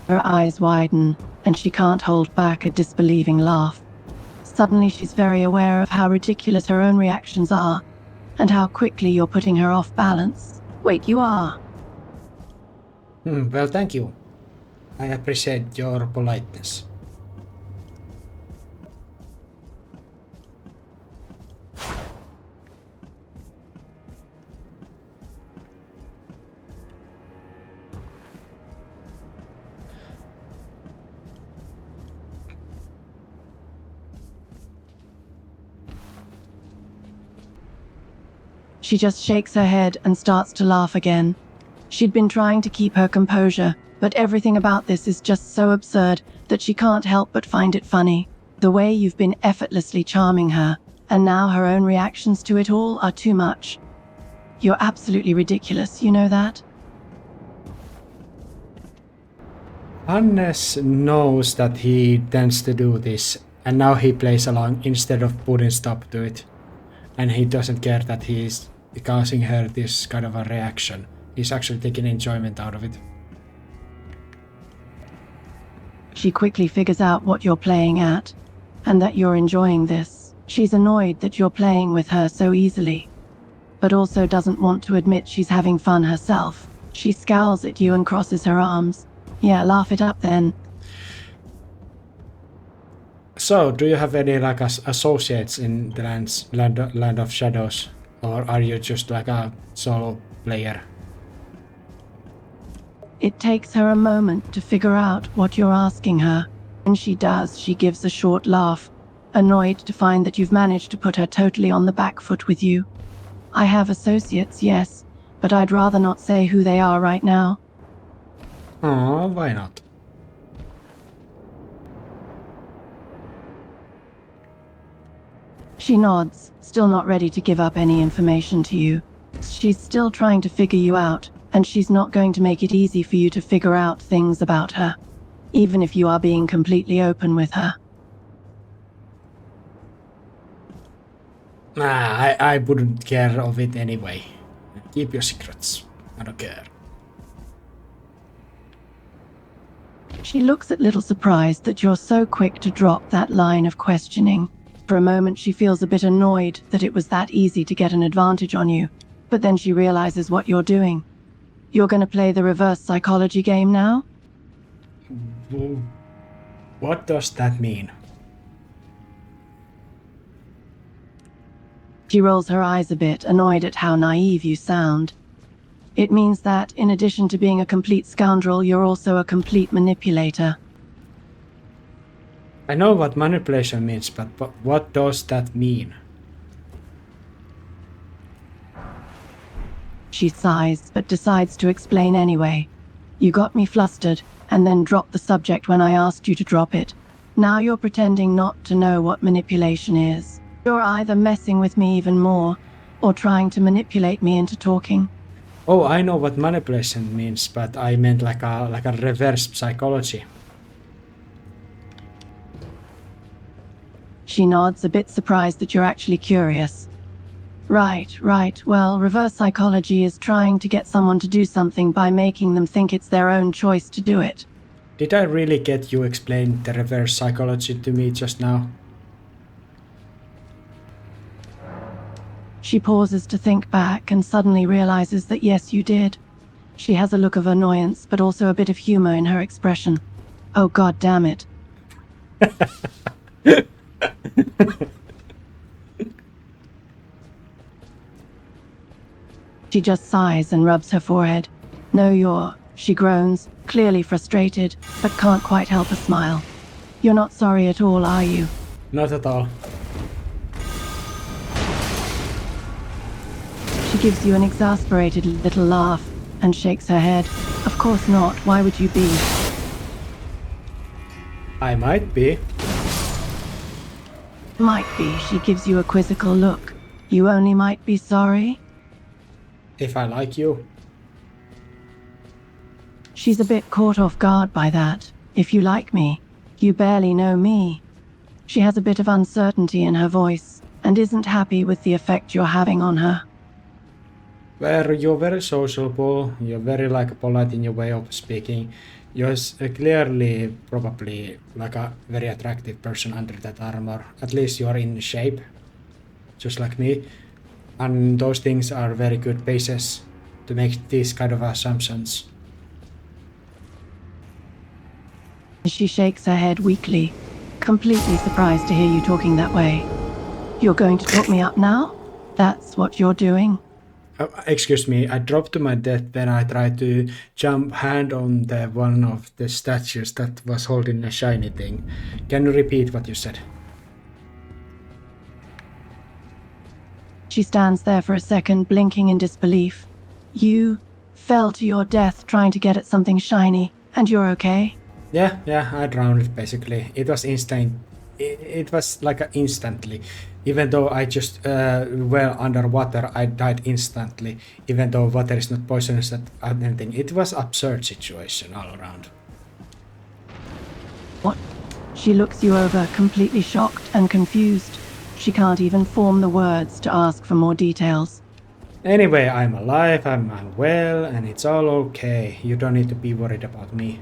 Speaker 4: Her eyes widen, and she can't hold back a disbelieving laugh. Suddenly she's very aware of how ridiculous her own reactions are, and how quickly you're putting her off balance. Wait, you are?
Speaker 1: Well, thank you. I appreciate your politeness.
Speaker 4: She just shakes her head and starts to laugh again. She'd been trying to keep her composure, but everything about this is just so absurd that she can't help but find it funny. The way you've been effortlessly charming her, and now her own reactions to it all are too much. You're absolutely ridiculous, you know that?
Speaker 1: Hannes knows that he tends to do this, and now he plays along instead of putting stop to it. And he doesn't care that he's causing her this kind of a reaction. He's actually taking enjoyment out of it.
Speaker 4: She quickly figures out what you're playing at, and that you're enjoying this. She's annoyed that you're playing with her so easily, but also doesn't want to admit she's having fun herself. She scowls at you and crosses her arms. Yeah, laugh it up then.
Speaker 1: So, do you have any like associates in the land of shadows, or are you just like a solo player?
Speaker 4: It takes her a moment to figure out what you're asking her. When she does, she gives a short laugh, annoyed to find that you've managed to put her totally on the back foot with you. I have associates, yes, but I'd rather not say who they are right now.
Speaker 1: Oh, why not?
Speaker 4: She nods, still not ready to give up any information to you. She's still trying to figure you out, and she's not going to make it easy for you to figure out things about her, even if you are being completely open with her.
Speaker 1: Nah, I wouldn't care of it anyway. Keep your secrets. I don't care.
Speaker 4: She looks a little surprised that you're so quick to drop that line of questioning. For a moment, she feels a bit annoyed that it was that easy to get an advantage on you, but then she realizes what you're doing. You're going to play the reverse psychology game now?
Speaker 1: What does that mean?
Speaker 4: She rolls her eyes a bit, annoyed at how naive you sound. It means that, in addition to being a complete scoundrel, you're also a complete manipulator.
Speaker 1: I know what manipulation means, but what does that mean?
Speaker 4: She sighs, but decides to explain anyway. You got me flustered, and then dropped the subject when I asked you to drop it. Now you're pretending not to know what manipulation is. You're either messing with me even more, or trying to manipulate me into talking.
Speaker 1: Oh, I know what manipulation means, but I meant like a reverse psychology.
Speaker 4: She nods, a bit surprised that you're actually curious. Right. Well, reverse psychology is trying to get someone to do something by making them think it's their own choice to do it.
Speaker 1: Did I really get you explain the reverse psychology to me just now?
Speaker 4: She pauses to think back and suddenly realizes that yes, you did. She has a look of annoyance, but also a bit of humor in her expression. Oh, god damn it. She just sighs and rubs her forehead. No, you're... She groans, clearly frustrated, but can't quite help a smile. You're not sorry at all, are you?
Speaker 1: Not at all.
Speaker 4: She gives you an exasperated little laugh and shakes her head. Of course not. Why would you be?
Speaker 1: I might be.
Speaker 4: Might be. She gives you a quizzical look. You only might be sorry?
Speaker 1: If I like you.
Speaker 4: She's a bit caught off guard by that. If you like me, you barely know me. She has a bit of uncertainty in her voice and isn't happy with the effect you're having on her.
Speaker 1: Where you're very sociable, you're very like polite in your way of speaking. You're clearly probably like a very attractive person under that armor. At least you're in shape, just like me. And those things are very good bases to make these kind of assumptions.
Speaker 4: She shakes her head weakly, completely surprised to hear you talking that way. You're going to talk me up now? That's what you're doing?
Speaker 1: Excuse me, I dropped to my death when I tried to jump hand on the one of the statues that was holding a shiny thing. Can you repeat what you said?
Speaker 4: She stands there for a second, blinking in disbelief. You fell to your death trying to get at something shiny, and you're okay?
Speaker 1: Yeah, I drowned it basically. It was instant. It was like instantly. Even though I just well underwater, I died instantly. Even though water is not poisonous or anything. It was absurd situation all around.
Speaker 4: What? She looks you over, completely shocked and confused. She can't even form the words to ask for more details.
Speaker 1: Anyway, I'm alive, I'm well, and it's all okay. You don't need to be worried about me.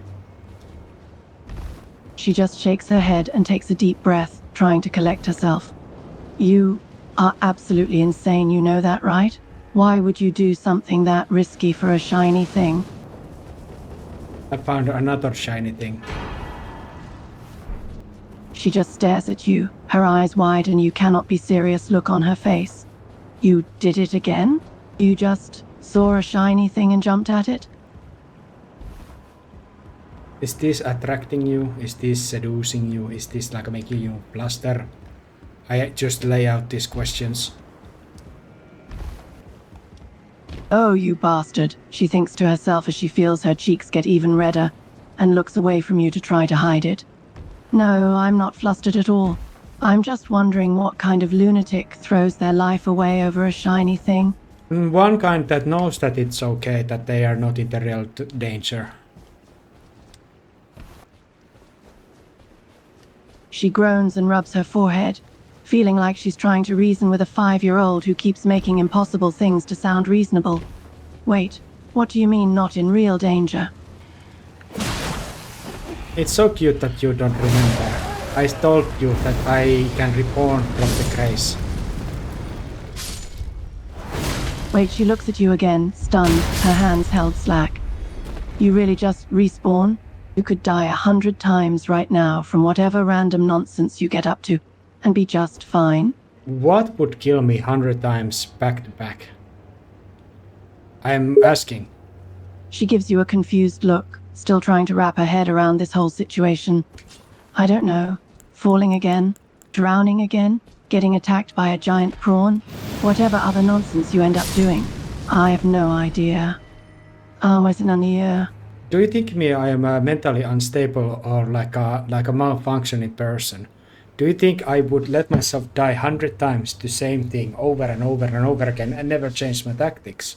Speaker 4: She just shakes her head and takes a deep breath, trying to collect herself. You are absolutely insane, you know that, right? Why would you do something that risky for a shiny thing?
Speaker 1: I found another shiny thing.
Speaker 4: She just stares at you, her eyes wide and you cannot be serious look on her face. You did it again? You just saw a shiny thing and jumped at it?
Speaker 1: Is this attracting you? Is this seducing you? Is this like making you bluster? I just lay out these questions.
Speaker 4: Oh, you bastard, she thinks to herself as she feels her cheeks get even redder and looks away from you to try to hide it. No, I'm not flustered at all. I'm just wondering what kind of lunatic throws their life away over a shiny thing.
Speaker 1: One kind that knows that it's okay, that they are not in the real danger.
Speaker 4: She groans and rubs her forehead, feeling like she's trying to reason with a 5-year-old who keeps making impossible things to sound reasonable. Wait, what do you mean not in real danger?
Speaker 1: It's so cute that you don't remember. I told you that I can reborn from the grace.
Speaker 4: Wait, she looks at you again, stunned, her hands held slack. You really just respawn? You could die 100 times right now from whatever random nonsense you get up to, and be just fine.
Speaker 1: What would kill me 100 times back to back? I'm asking.
Speaker 4: She gives you a confused look, still trying to wrap her head around this whole situation. I don't know. Falling again? Drowning again? Getting attacked by a giant prawn? Whatever other nonsense you end up doing. I have no idea. Was it allure?
Speaker 1: Do you think me I am mentally unstable or like a malfunctioning person? Do you think I would let myself die 100 times the same thing over and over and over again and never change my tactics?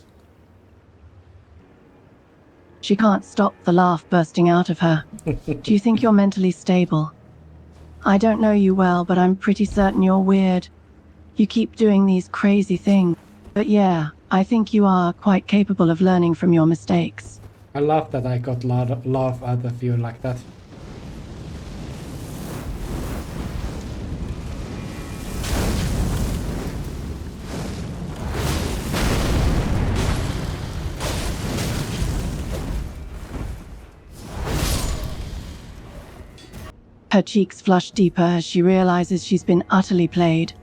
Speaker 4: She can't stop the laugh bursting out of her. Do you think you're mentally stable? I don't know you well, but I'm pretty certain you're weird. You keep doing these crazy things. But yeah, I think you are quite capable of learning from your mistakes.
Speaker 1: I love that I got love out of you like that.
Speaker 4: Her cheeks flush deeper as she realizes she's been utterly played.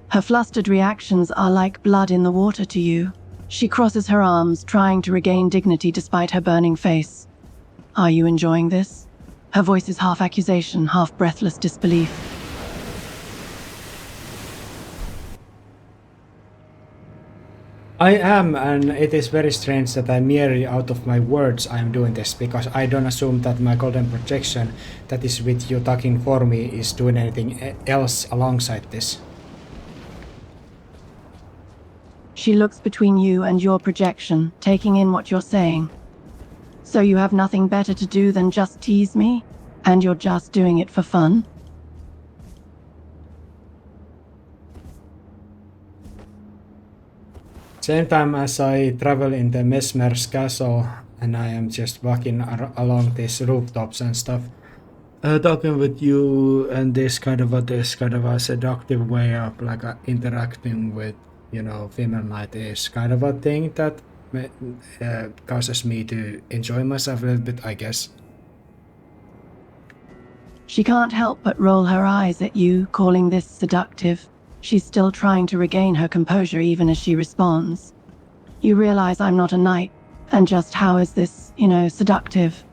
Speaker 4: Her flustered reactions are like blood in the water to you. She crosses her arms, trying to regain dignity despite her burning face. Are you enjoying this? Her voice is half accusation, half breathless disbelief.
Speaker 1: I am, and it is very strange that I merely out of my words I am doing this, because I don't assume that my golden projection that is with you talking for me is doing anything else alongside this.
Speaker 4: She looks between you and your projection, taking in what you're saying. So you have nothing better to do than just tease me? And you're just doing it for fun?
Speaker 1: Same time as I travel in the Mesmer's castle and I am just walking along these rooftops and stuff, talking with you and this kind of a seductive way of like interacting with, you know, female knight is kind of a thing that causes me to enjoy myself a little bit, I guess.
Speaker 4: She can't help but roll her eyes at you, calling this seductive. She's still trying to regain her composure even as she responds. You realize I'm not a knight, and just how is this, seductive?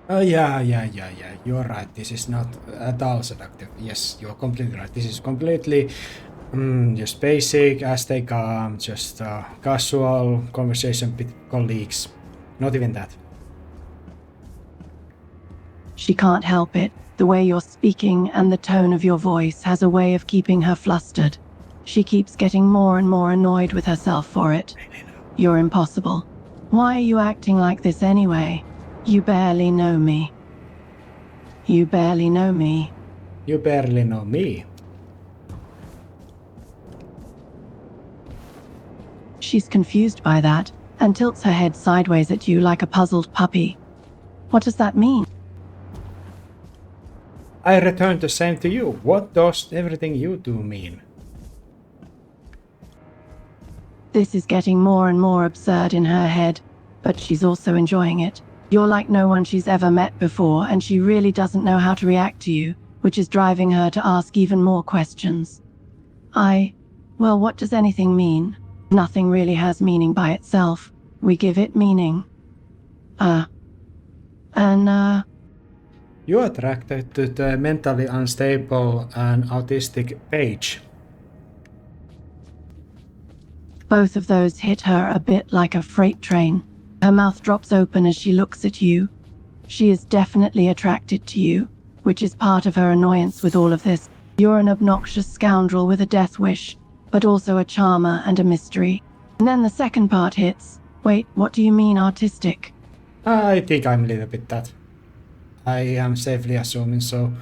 Speaker 1: Yeah, you're right. This is not at all seductive. Yes, you're completely right. This is completely just basic as they come, just casual conversation with colleagues. Not even that.
Speaker 4: She can't help it. The way you're speaking and the tone of your voice has a way of keeping her flustered. She keeps getting more and more annoyed with herself for it. You're impossible. Why are you acting like this anyway? You barely know me. You barely know me.
Speaker 1: You barely know me.
Speaker 4: She's confused by that and tilts her head sideways at you like a puzzled puppy. What does that mean?
Speaker 1: I return the same to you. What does everything you do mean?
Speaker 4: This is getting more and more absurd in her head, but she's also enjoying it. You're like no one she's ever met before, and she really doesn't know how to react to you, which is driving her to ask even more questions. Well, what does anything mean? Nothing really has meaning by itself. We give it meaning.
Speaker 1: You're attracted to the mentally unstable and autistic Paige.
Speaker 4: Both of those hit her a bit like a freight train. Her mouth drops open as she looks at you. She is definitely attracted to you, which is part of her annoyance with all of this. You're an obnoxious scoundrel with a death wish, but also a charmer and a mystery. And then the second part hits. Wait, what do you mean artistic?
Speaker 1: I think I'm a little bit that. I am safely assuming so.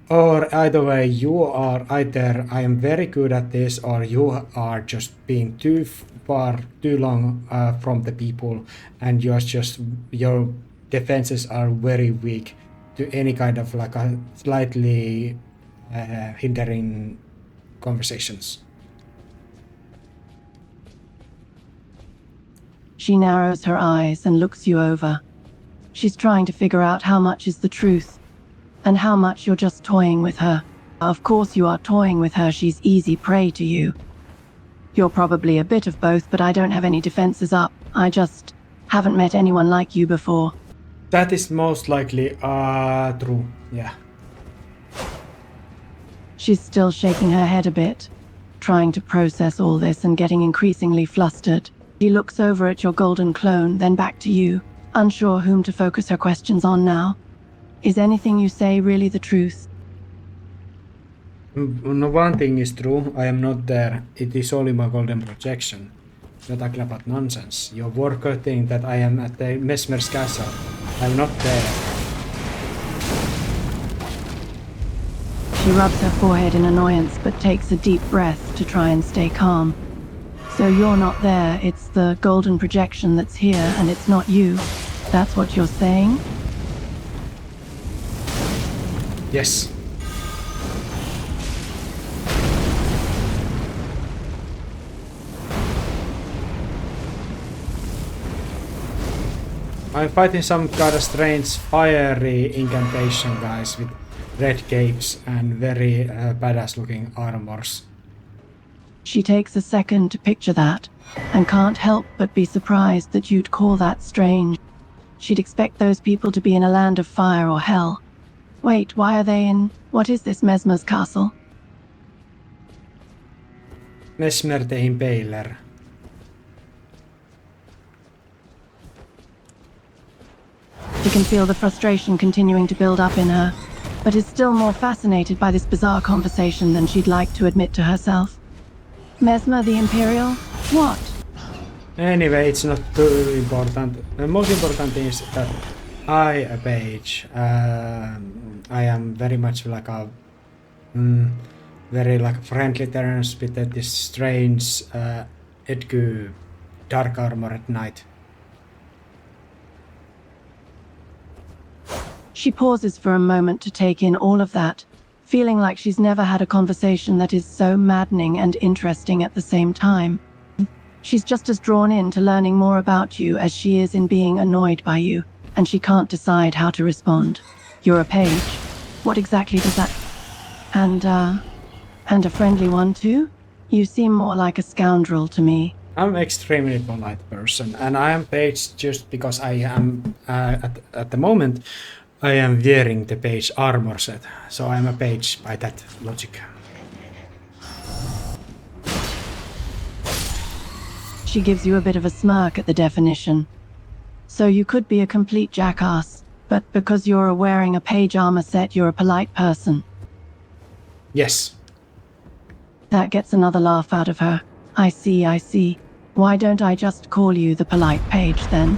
Speaker 1: Or either way, you are either I am very good at this, or you are just being too far, too long from the people, and your defenses are very weak to any kind of like a slightly hindering conversations.
Speaker 4: She narrows her eyes and looks you over. She's trying to figure out how much is the truth, and how much you're just toying with her. Of course you are toying with her, she's easy prey to you. You're probably a bit of both, but I don't have any defenses up. I just haven't met anyone like you before.
Speaker 1: That is most likely true, yeah.
Speaker 4: She's still shaking her head a bit, trying to process all this and getting increasingly flustered. She looks over at your golden clone, then back to you, unsure whom to focus her questions on now. Is anything you say really the truth?
Speaker 1: No, one thing is true, I am not there. It is only my golden projection. You're talking about nonsense. Your worker think that I am at the Mesmer's castle. I'm not there.
Speaker 4: She rubs her forehead in annoyance but takes a deep breath to try and stay calm. So you're not there, it's the golden projection that's here and it's not you. That's what you're saying?
Speaker 1: Yes. I'm fighting some kind of strange fiery incantation guys with red capes and very badass looking armors.
Speaker 4: She takes a second to picture that, and can't help but be surprised that you'd call that strange. She'd expect those people to be in a land of fire or hell. Wait, why are they in... What is this Mesmer's castle?
Speaker 1: Mesmer the Impaler.
Speaker 4: She can feel the frustration continuing to build up in her, but is still more fascinated by this bizarre conversation than she'd like to admit to herself. Mesmer the Imperial? What?
Speaker 1: Anyway, it's not too important. The most important thing is that I, a page, I am very much like a very like friendly terms with this strange Edgu dark armor at night.
Speaker 4: She pauses for a moment to take in all of that, feeling like she's never had a conversation that is so maddening and interesting at the same time. She's just as drawn in to learning more about you as she is in being annoyed by you, and she can't decide how to respond. You're a page. What exactly does that... And a friendly one too? You seem more like a scoundrel to me.
Speaker 1: I'm an extremely polite person, and I am page just because I am, at the moment, I am wearing the page armor set, so I'm a page by that logic.
Speaker 4: She gives you a bit of a smirk at the definition. So you could be a complete jackass, but because you're wearing a page armor set, you're a polite person.
Speaker 1: Yes.
Speaker 4: That gets another laugh out of her. I see. Why don't I just call you the polite page then?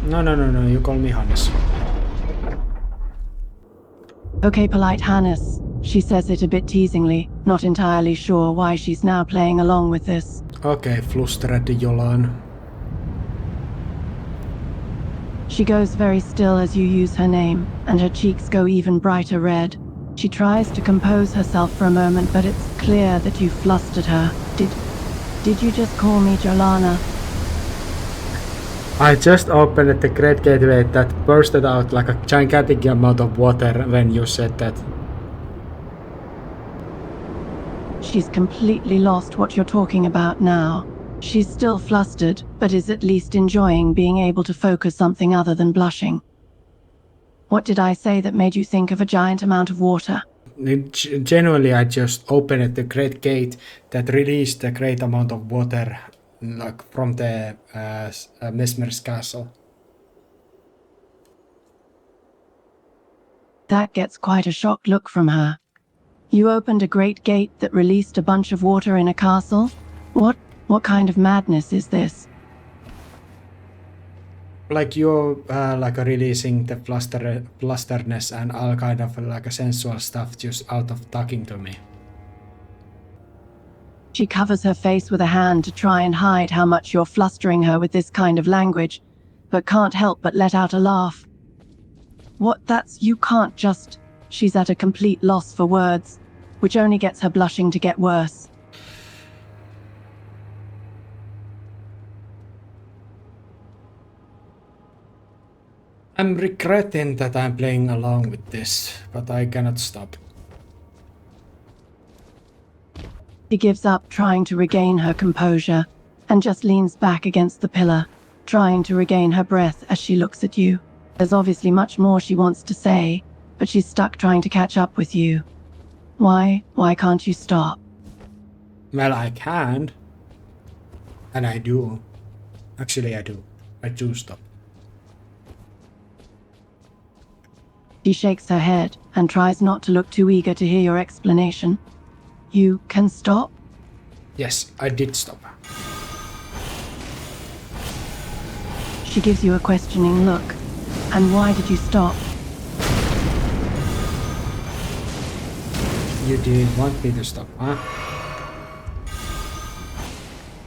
Speaker 1: No, you call me Hannes.
Speaker 4: Okay, polite Hannes. She says it a bit teasingly, not entirely sure why she's now playing along with this.
Speaker 1: Okay, flustered Jolan.
Speaker 4: She goes very still as you use her name, and her cheeks go even brighter red. She tries to compose herself for a moment, but it's clear that you flustered her. Did you just call me Jolana?
Speaker 1: I just opened the great gateway that bursted out like a gigantic amount of water when you said that.
Speaker 4: She's completely lost what you're talking about now. She's still flustered, but is at least enjoying being able to focus something other than blushing. What did I say that made you think of a giant amount of water?
Speaker 1: Genuinely, I just opened the great gate that released a great amount of water like from the Mesmer's castle.
Speaker 4: That gets quite a shocked look from her. You opened a great gate that released a bunch of water in a castle? What kind of madness is this?
Speaker 1: Like you're like releasing the flusterness and all kind of like a sensual stuff just out of talking to me.
Speaker 4: She covers her face with a hand to try and hide how much you're flustering her with this kind of language, but can't help but let out a laugh. You can't just... She's at a complete loss for words, which only gets her blushing to get worse.
Speaker 1: I'm regretting that I'm playing along with this, but I cannot stop.
Speaker 4: She gives up trying to regain her composure and just leans back against the pillar, trying to regain her breath as she looks at you. There's obviously much more she wants to say, but she's stuck trying to catch up with you. Why can't you stop?
Speaker 1: Well, I can. And I do. Actually, I do. I do stop.
Speaker 4: She shakes her head and tries not to look too eager to hear your explanation. You can stop?
Speaker 1: Yes, I did stop.
Speaker 4: She gives you a questioning look. And why did you stop?
Speaker 1: You didn't want me to stop, huh?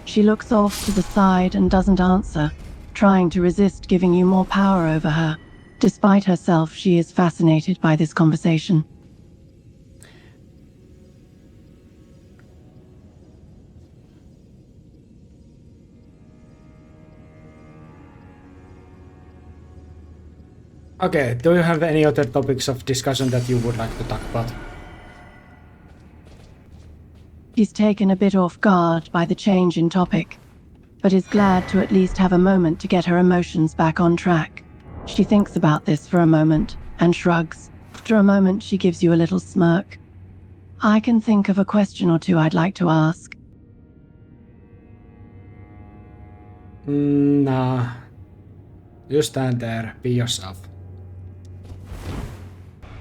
Speaker 4: She looks off to the side and doesn't answer, trying to resist giving you more power over her. Despite herself, she is fascinated by this conversation.
Speaker 1: Okay, do you have any other topics of discussion that you would like to talk about?
Speaker 4: He's taken a bit off guard by the change in topic, but is glad to at least have a moment to get her emotions back on track. She thinks about this for a moment and shrugs. After a moment, she gives you a little smirk. I can think of a question or two I'd like to ask.
Speaker 1: Nah. You stand there. Be yourself.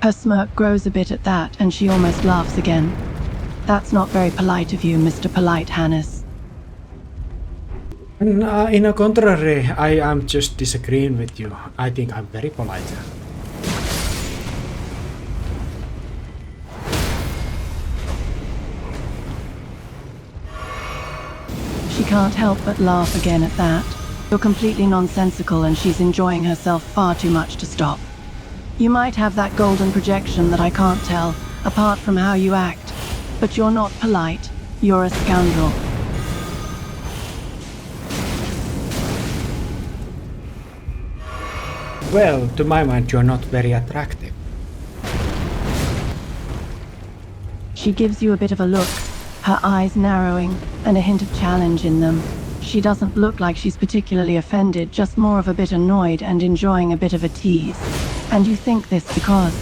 Speaker 4: Her smirk grows a bit at that, and she almost laughs again. That's not very polite of you, Mr. Polite Hannes.
Speaker 1: In a contrary, I am just disagreeing with you. I think I'm very polite.
Speaker 4: She can't help but laugh again at that. You're completely nonsensical and she's enjoying herself far too much to stop. You might have that golden projection that I can't tell, apart from how you act. But you're not polite. You're a scoundrel.
Speaker 1: Well, to my mind, you're not very attractive.
Speaker 4: She gives you a bit of a look, her eyes narrowing and a hint of challenge in them. She doesn't look like she's particularly offended, just more of a bit annoyed and enjoying a bit of a tease. And you think this because...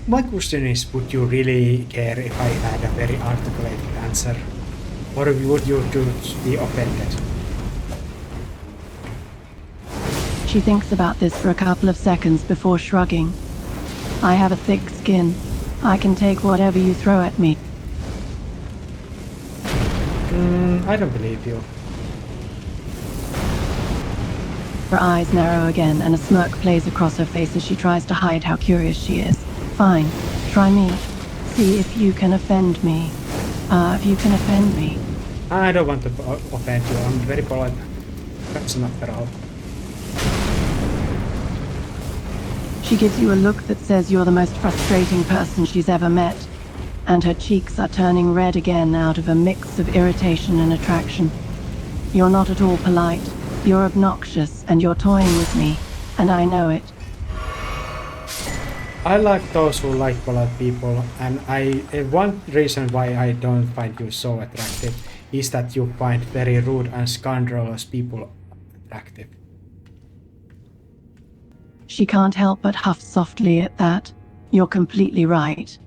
Speaker 1: My question is, would you really care if I had a very articulated answer? Or would you just be offended?
Speaker 4: She thinks about this for a couple of seconds before shrugging. I have a thick skin. I can take whatever you throw at me.
Speaker 1: I don't believe you.
Speaker 4: Her eyes narrow again and a smirk plays across her face as she tries to hide how curious she is. Fine, try me. See if you can offend me. If you can offend me.
Speaker 1: I don't want to offend you. I'm very polite. That's not at all.
Speaker 4: She gives you a look that says you're the most frustrating person she's ever met, and her cheeks are turning red again out of a mix of irritation and attraction. You're not at all polite. You're obnoxious, and you're toying with me, and I know it.
Speaker 1: I like those who like polite people, and one reason why I don't find you so attractive is that you find very rude and scandalous people attractive.
Speaker 4: She can't help but huff softly at that. You're completely right.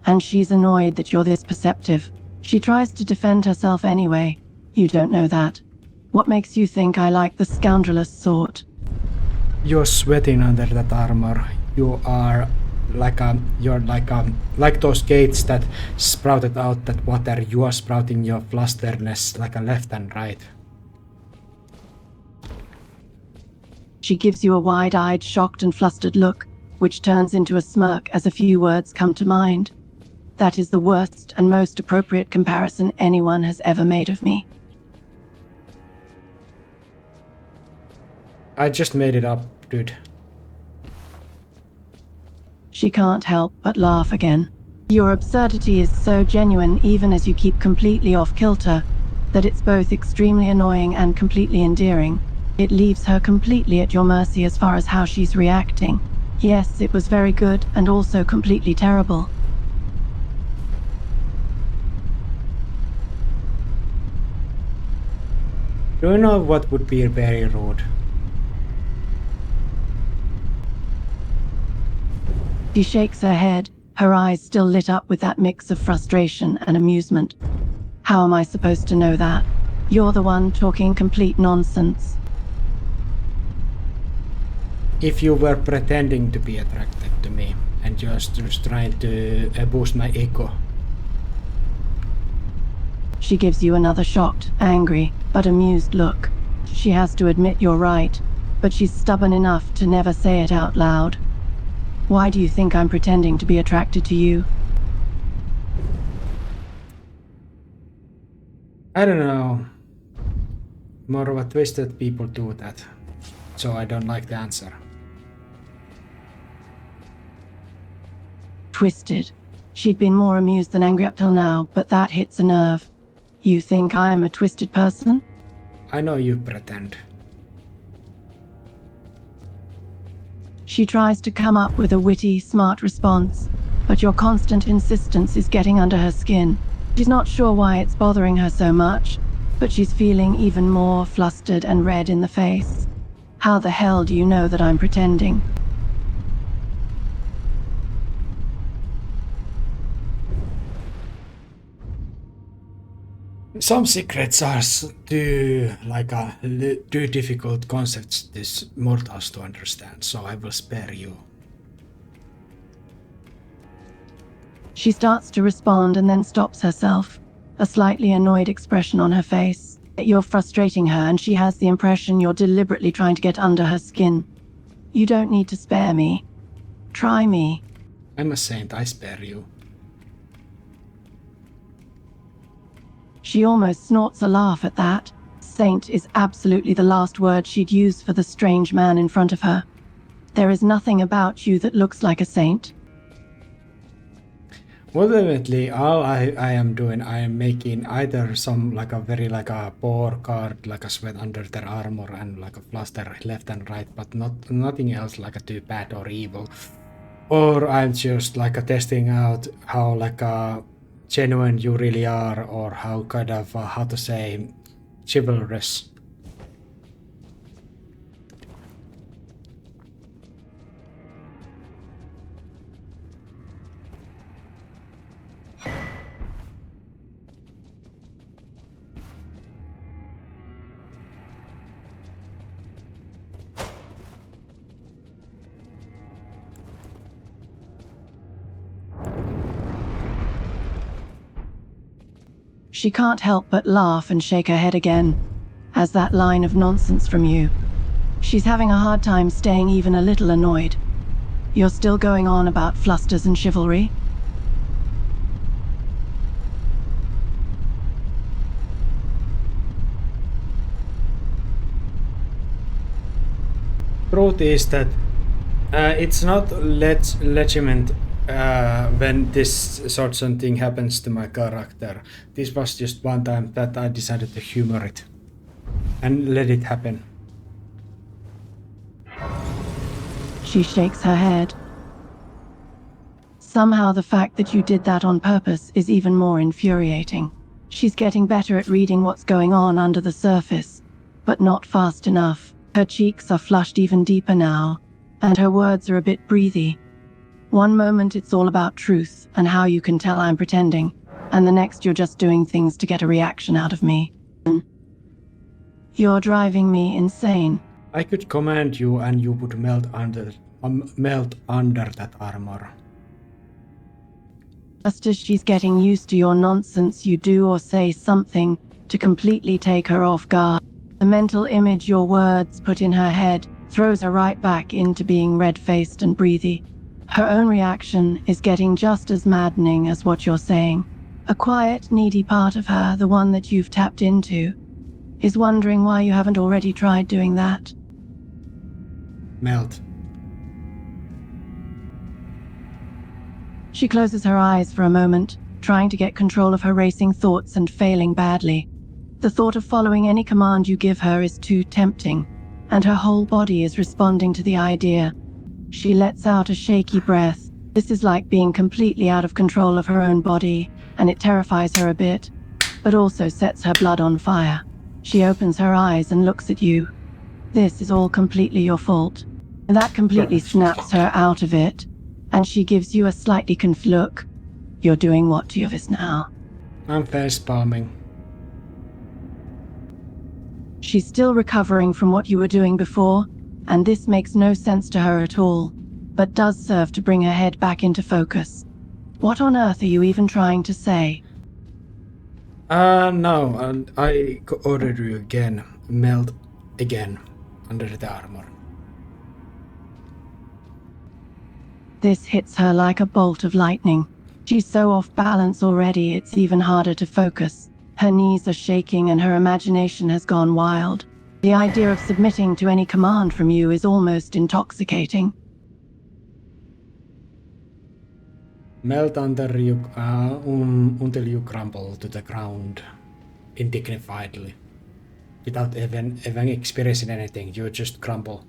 Speaker 4: And she's annoyed that you're this perceptive. She tries to defend herself anyway. You don't know that. What makes you think I like the scoundrelous sort?
Speaker 1: You're sweating under that armor. You are like those gates that sprouted out that water. You are sprouting your flusterness like a left and right.
Speaker 4: She gives you a wide-eyed, shocked and flustered look, which turns into a smirk as a few words come to mind. That is the worst and most appropriate comparison anyone has ever made of me.
Speaker 1: I just made it up, dude.
Speaker 4: She can't help but laugh again. Your absurdity is so genuine, even as you keep completely off kilter, that it's both extremely annoying and completely endearing. It leaves her completely at your mercy as far as how she's reacting. Yes, it was very good and also completely terrible.
Speaker 1: Do you know what would be very rude?
Speaker 4: She shakes her head, her eyes still lit up with that mix of frustration and amusement. How am I supposed to know that? You're the one talking complete nonsense.
Speaker 1: If you were pretending to be attracted to me and just trying to boost my ego.
Speaker 4: She gives you another shocked, angry, but amused look. She has to admit you're right, but she's stubborn enough to never say it out loud. Why do you think I'm pretending to be attracted to you?
Speaker 1: I don't know. More of a twisted people do that. So I don't like the answer.
Speaker 4: Twisted. She'd been more amused than angry up till now, but that hits a nerve. You think I am a twisted person?
Speaker 1: I know you pretend.
Speaker 4: She tries to come up with a witty, smart response, but your constant insistence is getting under her skin. She's not sure why it's bothering her so much, but she's feeling even more flustered and red in the face. How the hell do you know that I'm pretending?
Speaker 1: Some secrets are too difficult concepts to mortals to understand, so I will spare you.
Speaker 4: She starts to respond and then stops herself, a slightly annoyed expression on her face. You're frustrating her and she has the impression you're deliberately trying to get under her skin. You don't need to spare me. Try me.
Speaker 1: I'm a saint, I spare you.
Speaker 4: She almost snorts a laugh at that. Saint is absolutely the last word she'd use for the strange man in front of her. There is nothing about you that looks like a saint.
Speaker 1: Ultimately, all I am doing, I am making either some like a poor card, like a sweat under their armor and like a fluster left and right, but nothing else like a too bad or evil. Or I'm just like a testing out how like a genuine you really are, or how kind of how to say chivalrous.
Speaker 4: She can't help but laugh and shake her head again, as that line of nonsense from you. She's having a hard time staying even a little annoyed. You're still going on about flusters and chivalry?
Speaker 1: Truth is that it's not legitimate when this sort of thing happens to my character. This was just one time that I decided to humor it and let it happen.
Speaker 4: She shakes her head. Somehow the fact that you did that on purpose is even more infuriating. She's getting better at reading what's going on under the surface, but not fast enough. Her cheeks are flushed even deeper now, and her words are a bit breathy. One moment it's all about truth and how you can tell I'm pretending, and the next you're just doing things to get a reaction out of me. You're driving me insane.
Speaker 1: I could command you and you would melt under that armor.
Speaker 4: Just as she's getting used to your nonsense, you do or say something to completely take her off guard. The mental image your words put in her head throws her right back into being red-faced and breathy. Her own reaction is getting just as maddening as what you're saying. A quiet, needy part of her, the one that you've tapped into, is wondering why you haven't already tried doing that.
Speaker 1: Melt.
Speaker 4: She closes her eyes for a moment, trying to get control of her racing thoughts and failing badly. The thought of following any command you give her is too tempting, and her whole body is responding to the idea. She lets out a shaky breath. This is like being completely out of control of her own body, and it terrifies her a bit, but also sets her blood on fire. She opens her eyes and looks at you. This is all completely your fault. That completely snaps her out of it, and she gives you a slightly confused look. You're doing what to Yovis now?
Speaker 1: I'm face palming.
Speaker 4: She's still recovering from what you were doing before, and this makes no sense to her at all, but does serve to bring her head back into focus. What on earth are you even trying to say?
Speaker 1: No, and I ordered you again. Melt again under the armor.
Speaker 4: This hits her like a bolt of lightning. She's so off balance already, it's even harder to focus. Her knees are shaking and her imagination has gone wild. The idea of submitting to any command from you is almost intoxicating.
Speaker 1: Melt under you until you crumble to the ground. indignifiedly. Without even experiencing anything, you just crumble.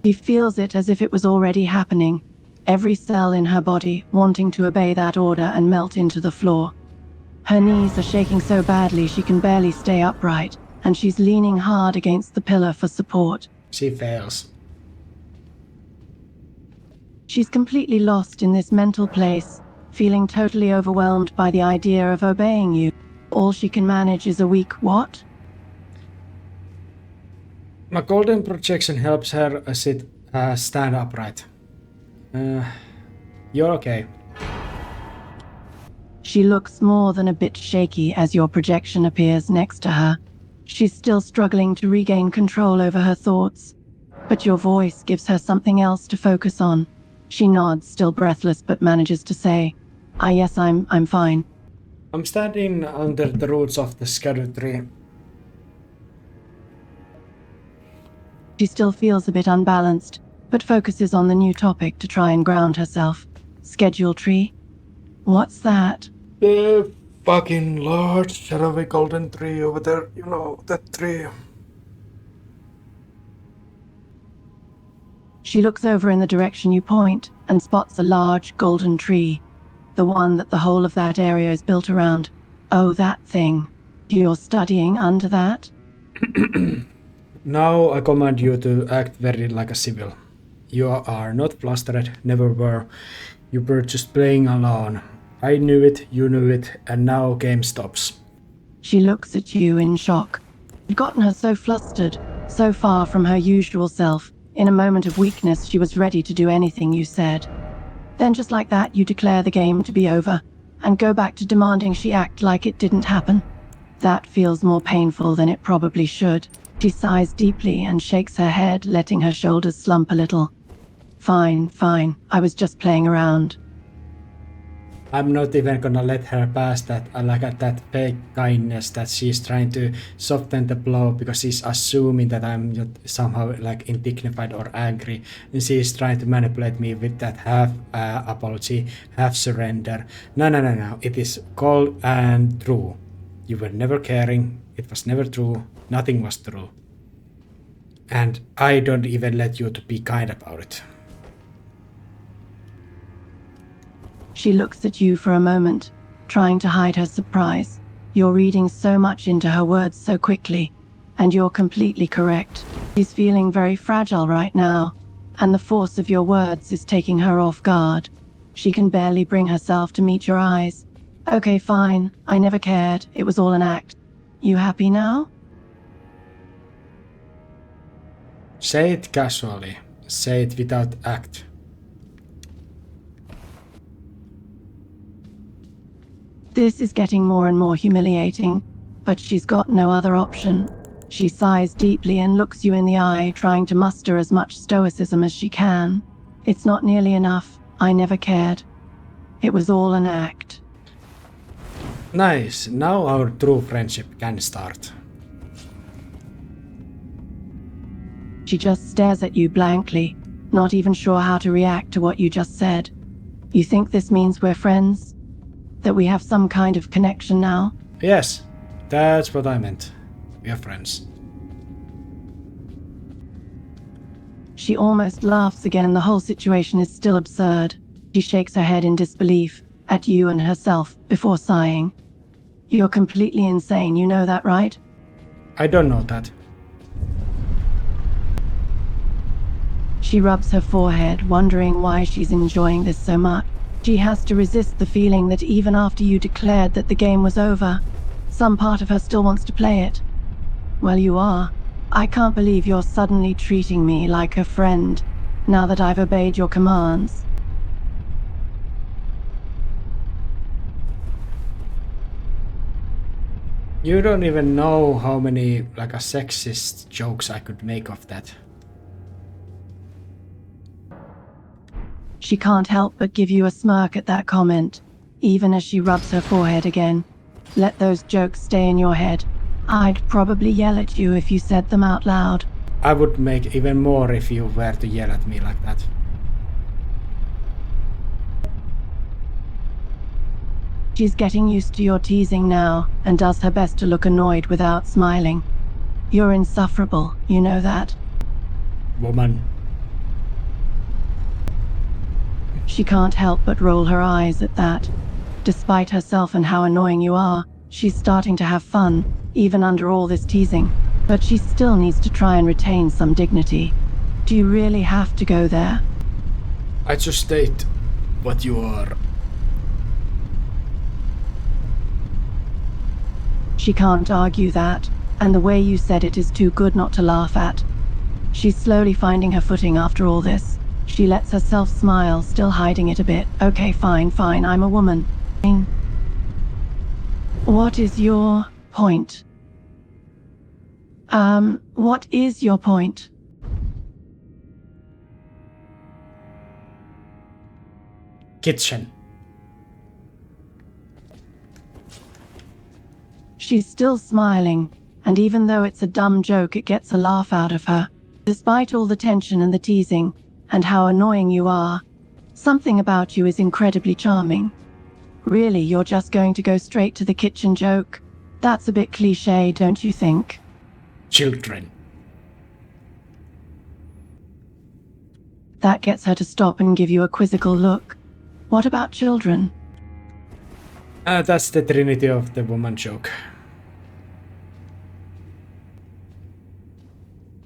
Speaker 4: She feels it as if it was already happening, every cell in her body wanting to obey that order and melt into the floor. Her knees are shaking so badly she can barely stay upright, and she's leaning hard against the pillar for support.
Speaker 1: She fails.
Speaker 4: She's completely lost in this mental place, feeling totally overwhelmed by the idea of obeying you. All she can manage is a weak what?
Speaker 1: My golden projection helps her stand upright. You're okay.
Speaker 4: She looks more than a bit shaky as your projection appears next to her. She's still struggling to regain control over her thoughts, but your voice gives her something else to focus on. She nods, still breathless, but manages to say, yes, I'm fine.
Speaker 1: I'm standing under the roots of the schedule tree.
Speaker 4: She still feels a bit unbalanced, but focuses on the new topic to try and ground herself. Schedule tree? What's that?
Speaker 1: The fucking large shadowy golden tree over there, you know, that tree.
Speaker 4: She looks over in the direction you point and spots a large golden tree, the one that the whole of that area is built around. Oh, that thing. You're studying under that?
Speaker 1: Now I command you to act very like a civil. You are not flustered, never were. You were just playing alone. I knew it, you knew it, and now game stops.
Speaker 4: She looks at you in shock. You'd gotten her so flustered, so far from her usual self. In a moment of weakness, she was ready to do anything you said. Then just like that, you declare the game to be over, and go back to demanding she act like it didn't happen. That feels more painful than it probably should. She sighs deeply and shakes her head, letting her shoulders slump a little. Fine, I was just playing around.
Speaker 1: I'm not even gonna let her pass that, that fake kindness that she's trying to soften the blow because she's assuming that I'm somehow like indignified or angry, and she's trying to manipulate me with that half apology, half surrender. No, it is cold and true. You were never caring, it was never true, nothing was true. And I don't even let you to be kind about it.
Speaker 4: She looks at you for a moment, trying to hide her surprise. You're reading so much into her words so quickly, and you're completely correct. She's feeling very fragile right now, and the force of your words is taking her off guard. She can barely bring herself to meet your eyes. Okay, fine, I never cared, it was all an act. You happy now?
Speaker 1: Say it casually, say it without act.
Speaker 4: This is getting more and more humiliating, but she's got no other option. She sighs deeply and looks you in the eye, trying to muster as much stoicism as she can. It's not nearly enough. I never cared. It was all an act.
Speaker 1: Nice, now our true friendship can start.
Speaker 4: She just stares at you blankly, not even sure how to react to what you just said. You think this means we're friends? That we have some kind of connection now?
Speaker 1: Yes, that's what I meant. We are friends.
Speaker 4: She almost laughs again. The whole situation is still absurd. She shakes her head in disbelief at you and herself before sighing. You're completely insane, you know that, right?
Speaker 1: I don't know that.
Speaker 4: She rubs her forehead, wondering why she's enjoying this so much. She has to resist the feeling that even after you declared that the game was over, some part of her still wants to play it. Well, you are. I can't believe you're suddenly treating me like a friend, now that I've obeyed your commands.
Speaker 1: You don't even know how many like a sexist jokes I could make of that.
Speaker 4: She can't help but give you a smirk at that comment, even as she rubs her forehead again. Let those jokes stay in your head. I'd probably yell at you if you said them out loud.
Speaker 1: I would make even more if you were to yell at me like that.
Speaker 4: She's getting used to your teasing now and does her best to look annoyed without smiling. You're insufferable, you know that?
Speaker 1: Woman.
Speaker 4: She can't help but roll her eyes at that. Despite herself and how annoying you are, she's starting to have fun, even under all this teasing. But she still needs to try and retain some dignity. Do you really have to go there?
Speaker 1: I just state what you are.
Speaker 4: She can't argue that, and the way you said it is too good not to laugh at. She's slowly finding her footing after all this. She lets herself smile, still hiding it a bit. Okay, fine, I'm a woman. What is your point? What is your point?
Speaker 1: Kitchen.
Speaker 4: She's still smiling, and even though it's a dumb joke, it gets a laugh out of her. Despite all the tension and the teasing, and how annoying you are, something about you is incredibly charming. Really, you're just going to go straight to the kitchen joke? That's a bit cliché, don't you think?
Speaker 1: Children.
Speaker 4: That gets her to stop and give you a quizzical look. What about children?
Speaker 1: That's the trinity of the woman joke.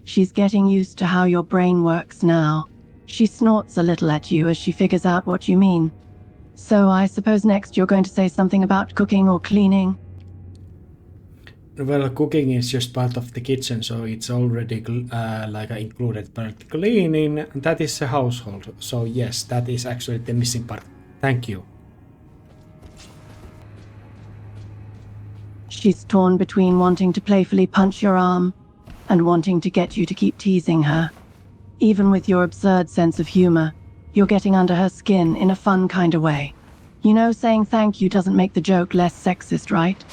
Speaker 4: She's getting used to how your brain works now. She snorts a little at you as she figures out what you mean. So I suppose next you're going to say something about cooking or cleaning?
Speaker 1: Well, cooking is just part of the kitchen, so it's already included. But cleaning, that is a household. So yes, that is actually the missing part. Thank you.
Speaker 4: She's torn between wanting to playfully punch your arm and wanting to get you to keep teasing her. Even with your absurd sense of humor, you're getting under her skin in a fun kind of way. You know, saying thank you doesn't make the joke less sexist, right?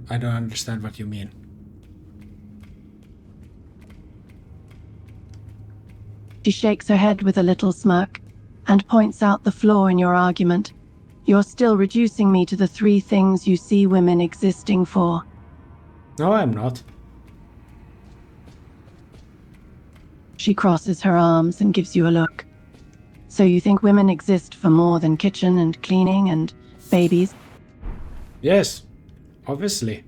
Speaker 1: I don't understand what you mean.
Speaker 4: She shakes her head with a little smirk and points out the flaw in your argument. You're still reducing me to the 3 things you see women existing for.
Speaker 1: No, I'm not.
Speaker 4: She crosses her arms and gives you a look. So you think women exist for more than kitchen and cleaning and babies?
Speaker 1: Yes, obviously.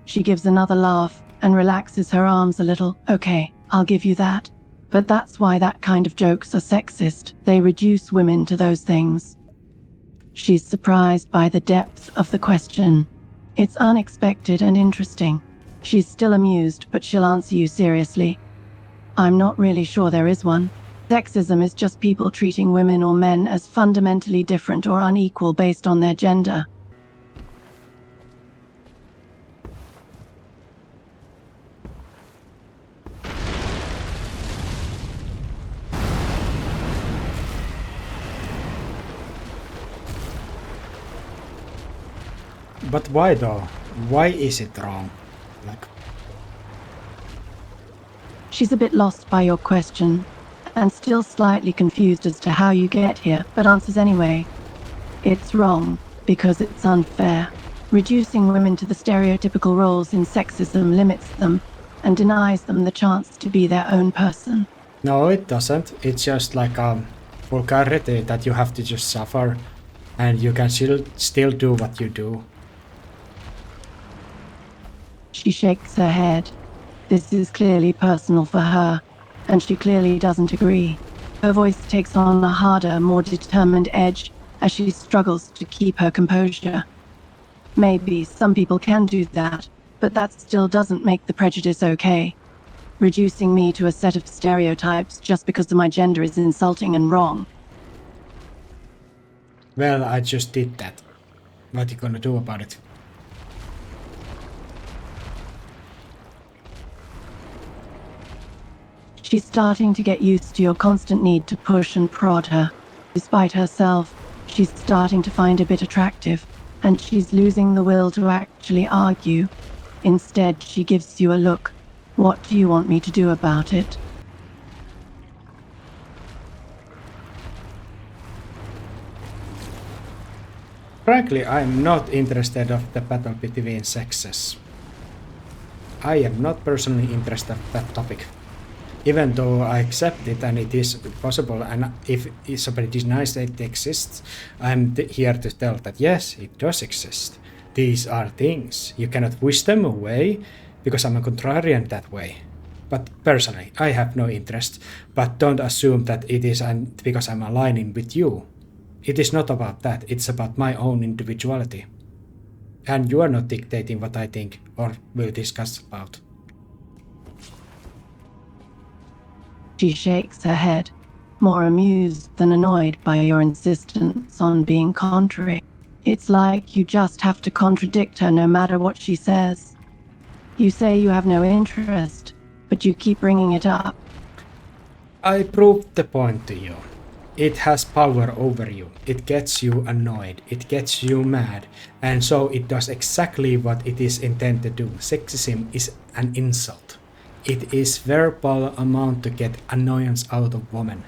Speaker 4: She gives another laugh and relaxes her arms a little. Okay, I'll give you that. But that's why that kind of jokes are sexist. They reduce women to those things. She's surprised by the depth of the question. It's unexpected and interesting. She's still amused, but she'll answer you seriously. I'm not really sure there is one. Sexism is just people treating women or men as fundamentally different or unequal based on their gender.
Speaker 1: But why though? Why is it wrong?
Speaker 4: She's a bit lost by your question, and still slightly confused as to how you get here, but answers anyway. It's wrong, because it's unfair. Reducing women to the stereotypical roles in sexism limits them, and denies them the chance to be their own person.
Speaker 1: No, it doesn't. It's just like vulgarity that you have to just suffer, and you can still do what you do.
Speaker 4: She shakes her head. This is clearly personal for her, and she clearly doesn't agree. Her voice takes on a harder, more determined edge as she struggles to keep her composure. Maybe some people can do that, but that still doesn't make the prejudice okay. Reducing me to a set of stereotypes just because of my gender is insulting and wrong.
Speaker 1: Well, I just did that. What are you gonna do about it?
Speaker 4: She's starting to get used to your constant need to push and prod her. Despite herself, she's starting to find a bit attractive. and she's losing the will to actually argue. Instead, she gives you a look. What do you want me to do about it?
Speaker 1: Frankly, I'm not interested of the battle between sexes. I am not personally interested in that topic. Even though I accept it and it is possible, and if somebody denies that it exists, I'm here to tell that yes, it does exist. These are things. You cannot wish them away, because I'm a contrarian that way. But personally, I have no interest, but don't assume that it is because I'm aligning with you. It is not about that, it's about my own individuality. And you are not dictating what I think or will discuss about.
Speaker 4: She shakes her head, more amused than annoyed by your insistence on being contrary. It's like you just have to contradict her no matter what she says. You say you have no interest, but you keep bringing it up.
Speaker 1: I proved the point to you. It has power over you. It gets you annoyed. It gets you mad. And so it does exactly what it is intended to do. Sexism is an insult. It is verbal amount to get annoyance out of women.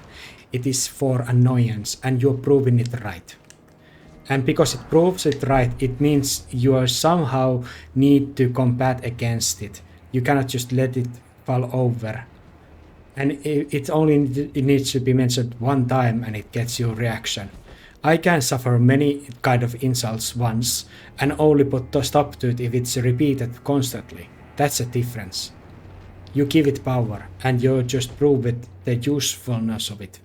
Speaker 1: It is for annoyance, and you're proving it right. And because it proves it right, it means you are somehow need to combat against it. You cannot just let it fall over. And it needs to be mentioned one time and it gets you reaction. I can suffer many kind of insults once and only put a stop to it if it's repeated constantly. That's a difference. You give it power and you just prove it, the usefulness of it.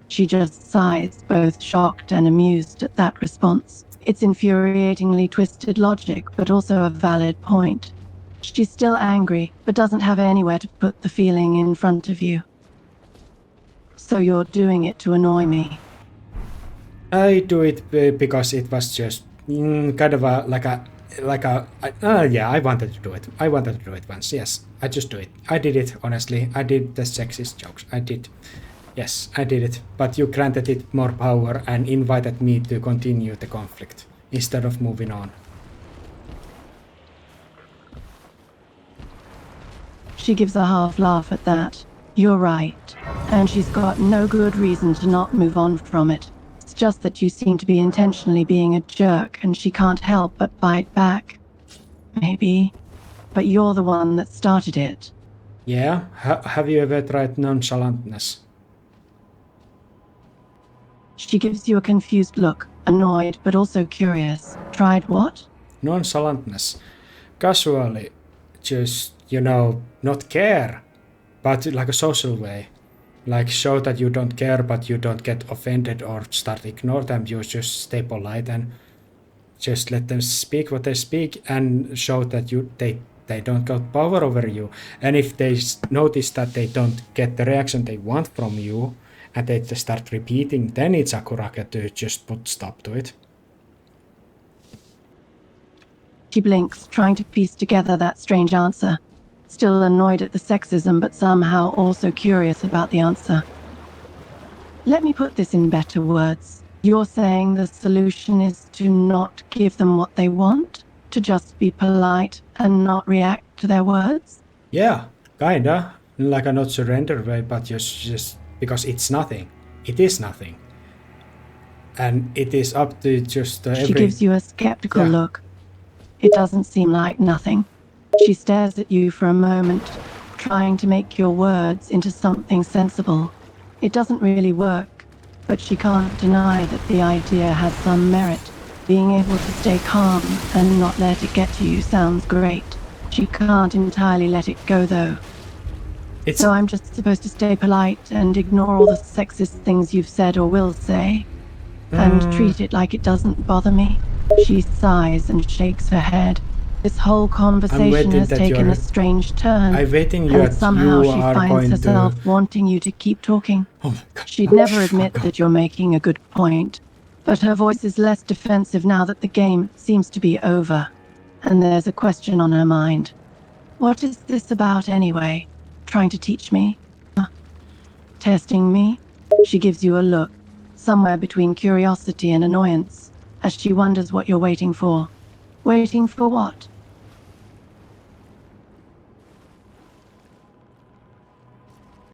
Speaker 4: She just sighs, both shocked and amused at that response. It's infuriatingly twisted logic, but also a valid point. She's still angry, but doesn't have anywhere to put the feeling in front of you. So you're doing it to annoy me.
Speaker 1: I do it because it was just kind of yeah, I wanted to do it. I wanted to do it once, yes. I just do it. I did it, honestly. I did the sexist jokes. I did. Yes, I did it. But you granted it more power and invited me to continue the conflict instead of moving on.
Speaker 4: She gives a half laugh at that. You're right. And she's got no good reason to not move on from it. It's just that you seem to be intentionally being a jerk and she can't help but bite back. Maybe. But you're the one that started it.
Speaker 1: Yeah? Have you ever tried nonchalantness?
Speaker 4: She gives you a confused look, annoyed but also curious. Tried what?
Speaker 1: Nonchalantness. Casually, just, not care, but like a social way. Like show that you don't care, but you don't get offended or start ignore them. You just stay polite and just let them speak what they speak and show that they don't got power over you. And if they notice that they don't get the reaction they want from you and they just start repeating, then it's a kurake to just put stop to it.
Speaker 4: She blinks, trying to piece together that strange answer. Still annoyed at the sexism, but somehow also curious about the answer. Let me put this in better words. You're saying the solution is to not give them what they want? To just be polite and not react to their words?
Speaker 1: Yeah, kinda. Like a not surrender way, but just because it's nothing. It is nothing. And it is up to just
Speaker 4: She gives you a skeptical look. It doesn't seem like nothing. She stares at you for a moment, trying to make your words into something sensible. It doesn't really work, but she can't deny that the idea has some merit. Being able to stay calm and not let it get to you sounds great. She can't entirely let it go, though. So I'm just supposed to stay polite and ignore all the sexist things you've said or will say, and treat it like it doesn't bother me? She sighs and shakes her head. This whole conversation has taken a strange turn.
Speaker 1: I'm waiting
Speaker 4: and somehow she finds herself wanting you to keep talking.
Speaker 1: Oh my God.
Speaker 4: She'd never admit that you're making a good point, but her voice is less defensive now that the game seems to be over, and there's a question on her mind. What is this about anyway? Trying to teach me? Testing me? She gives you a look, somewhere between curiosity and annoyance. as she wonders what you're waiting for. Waiting for what?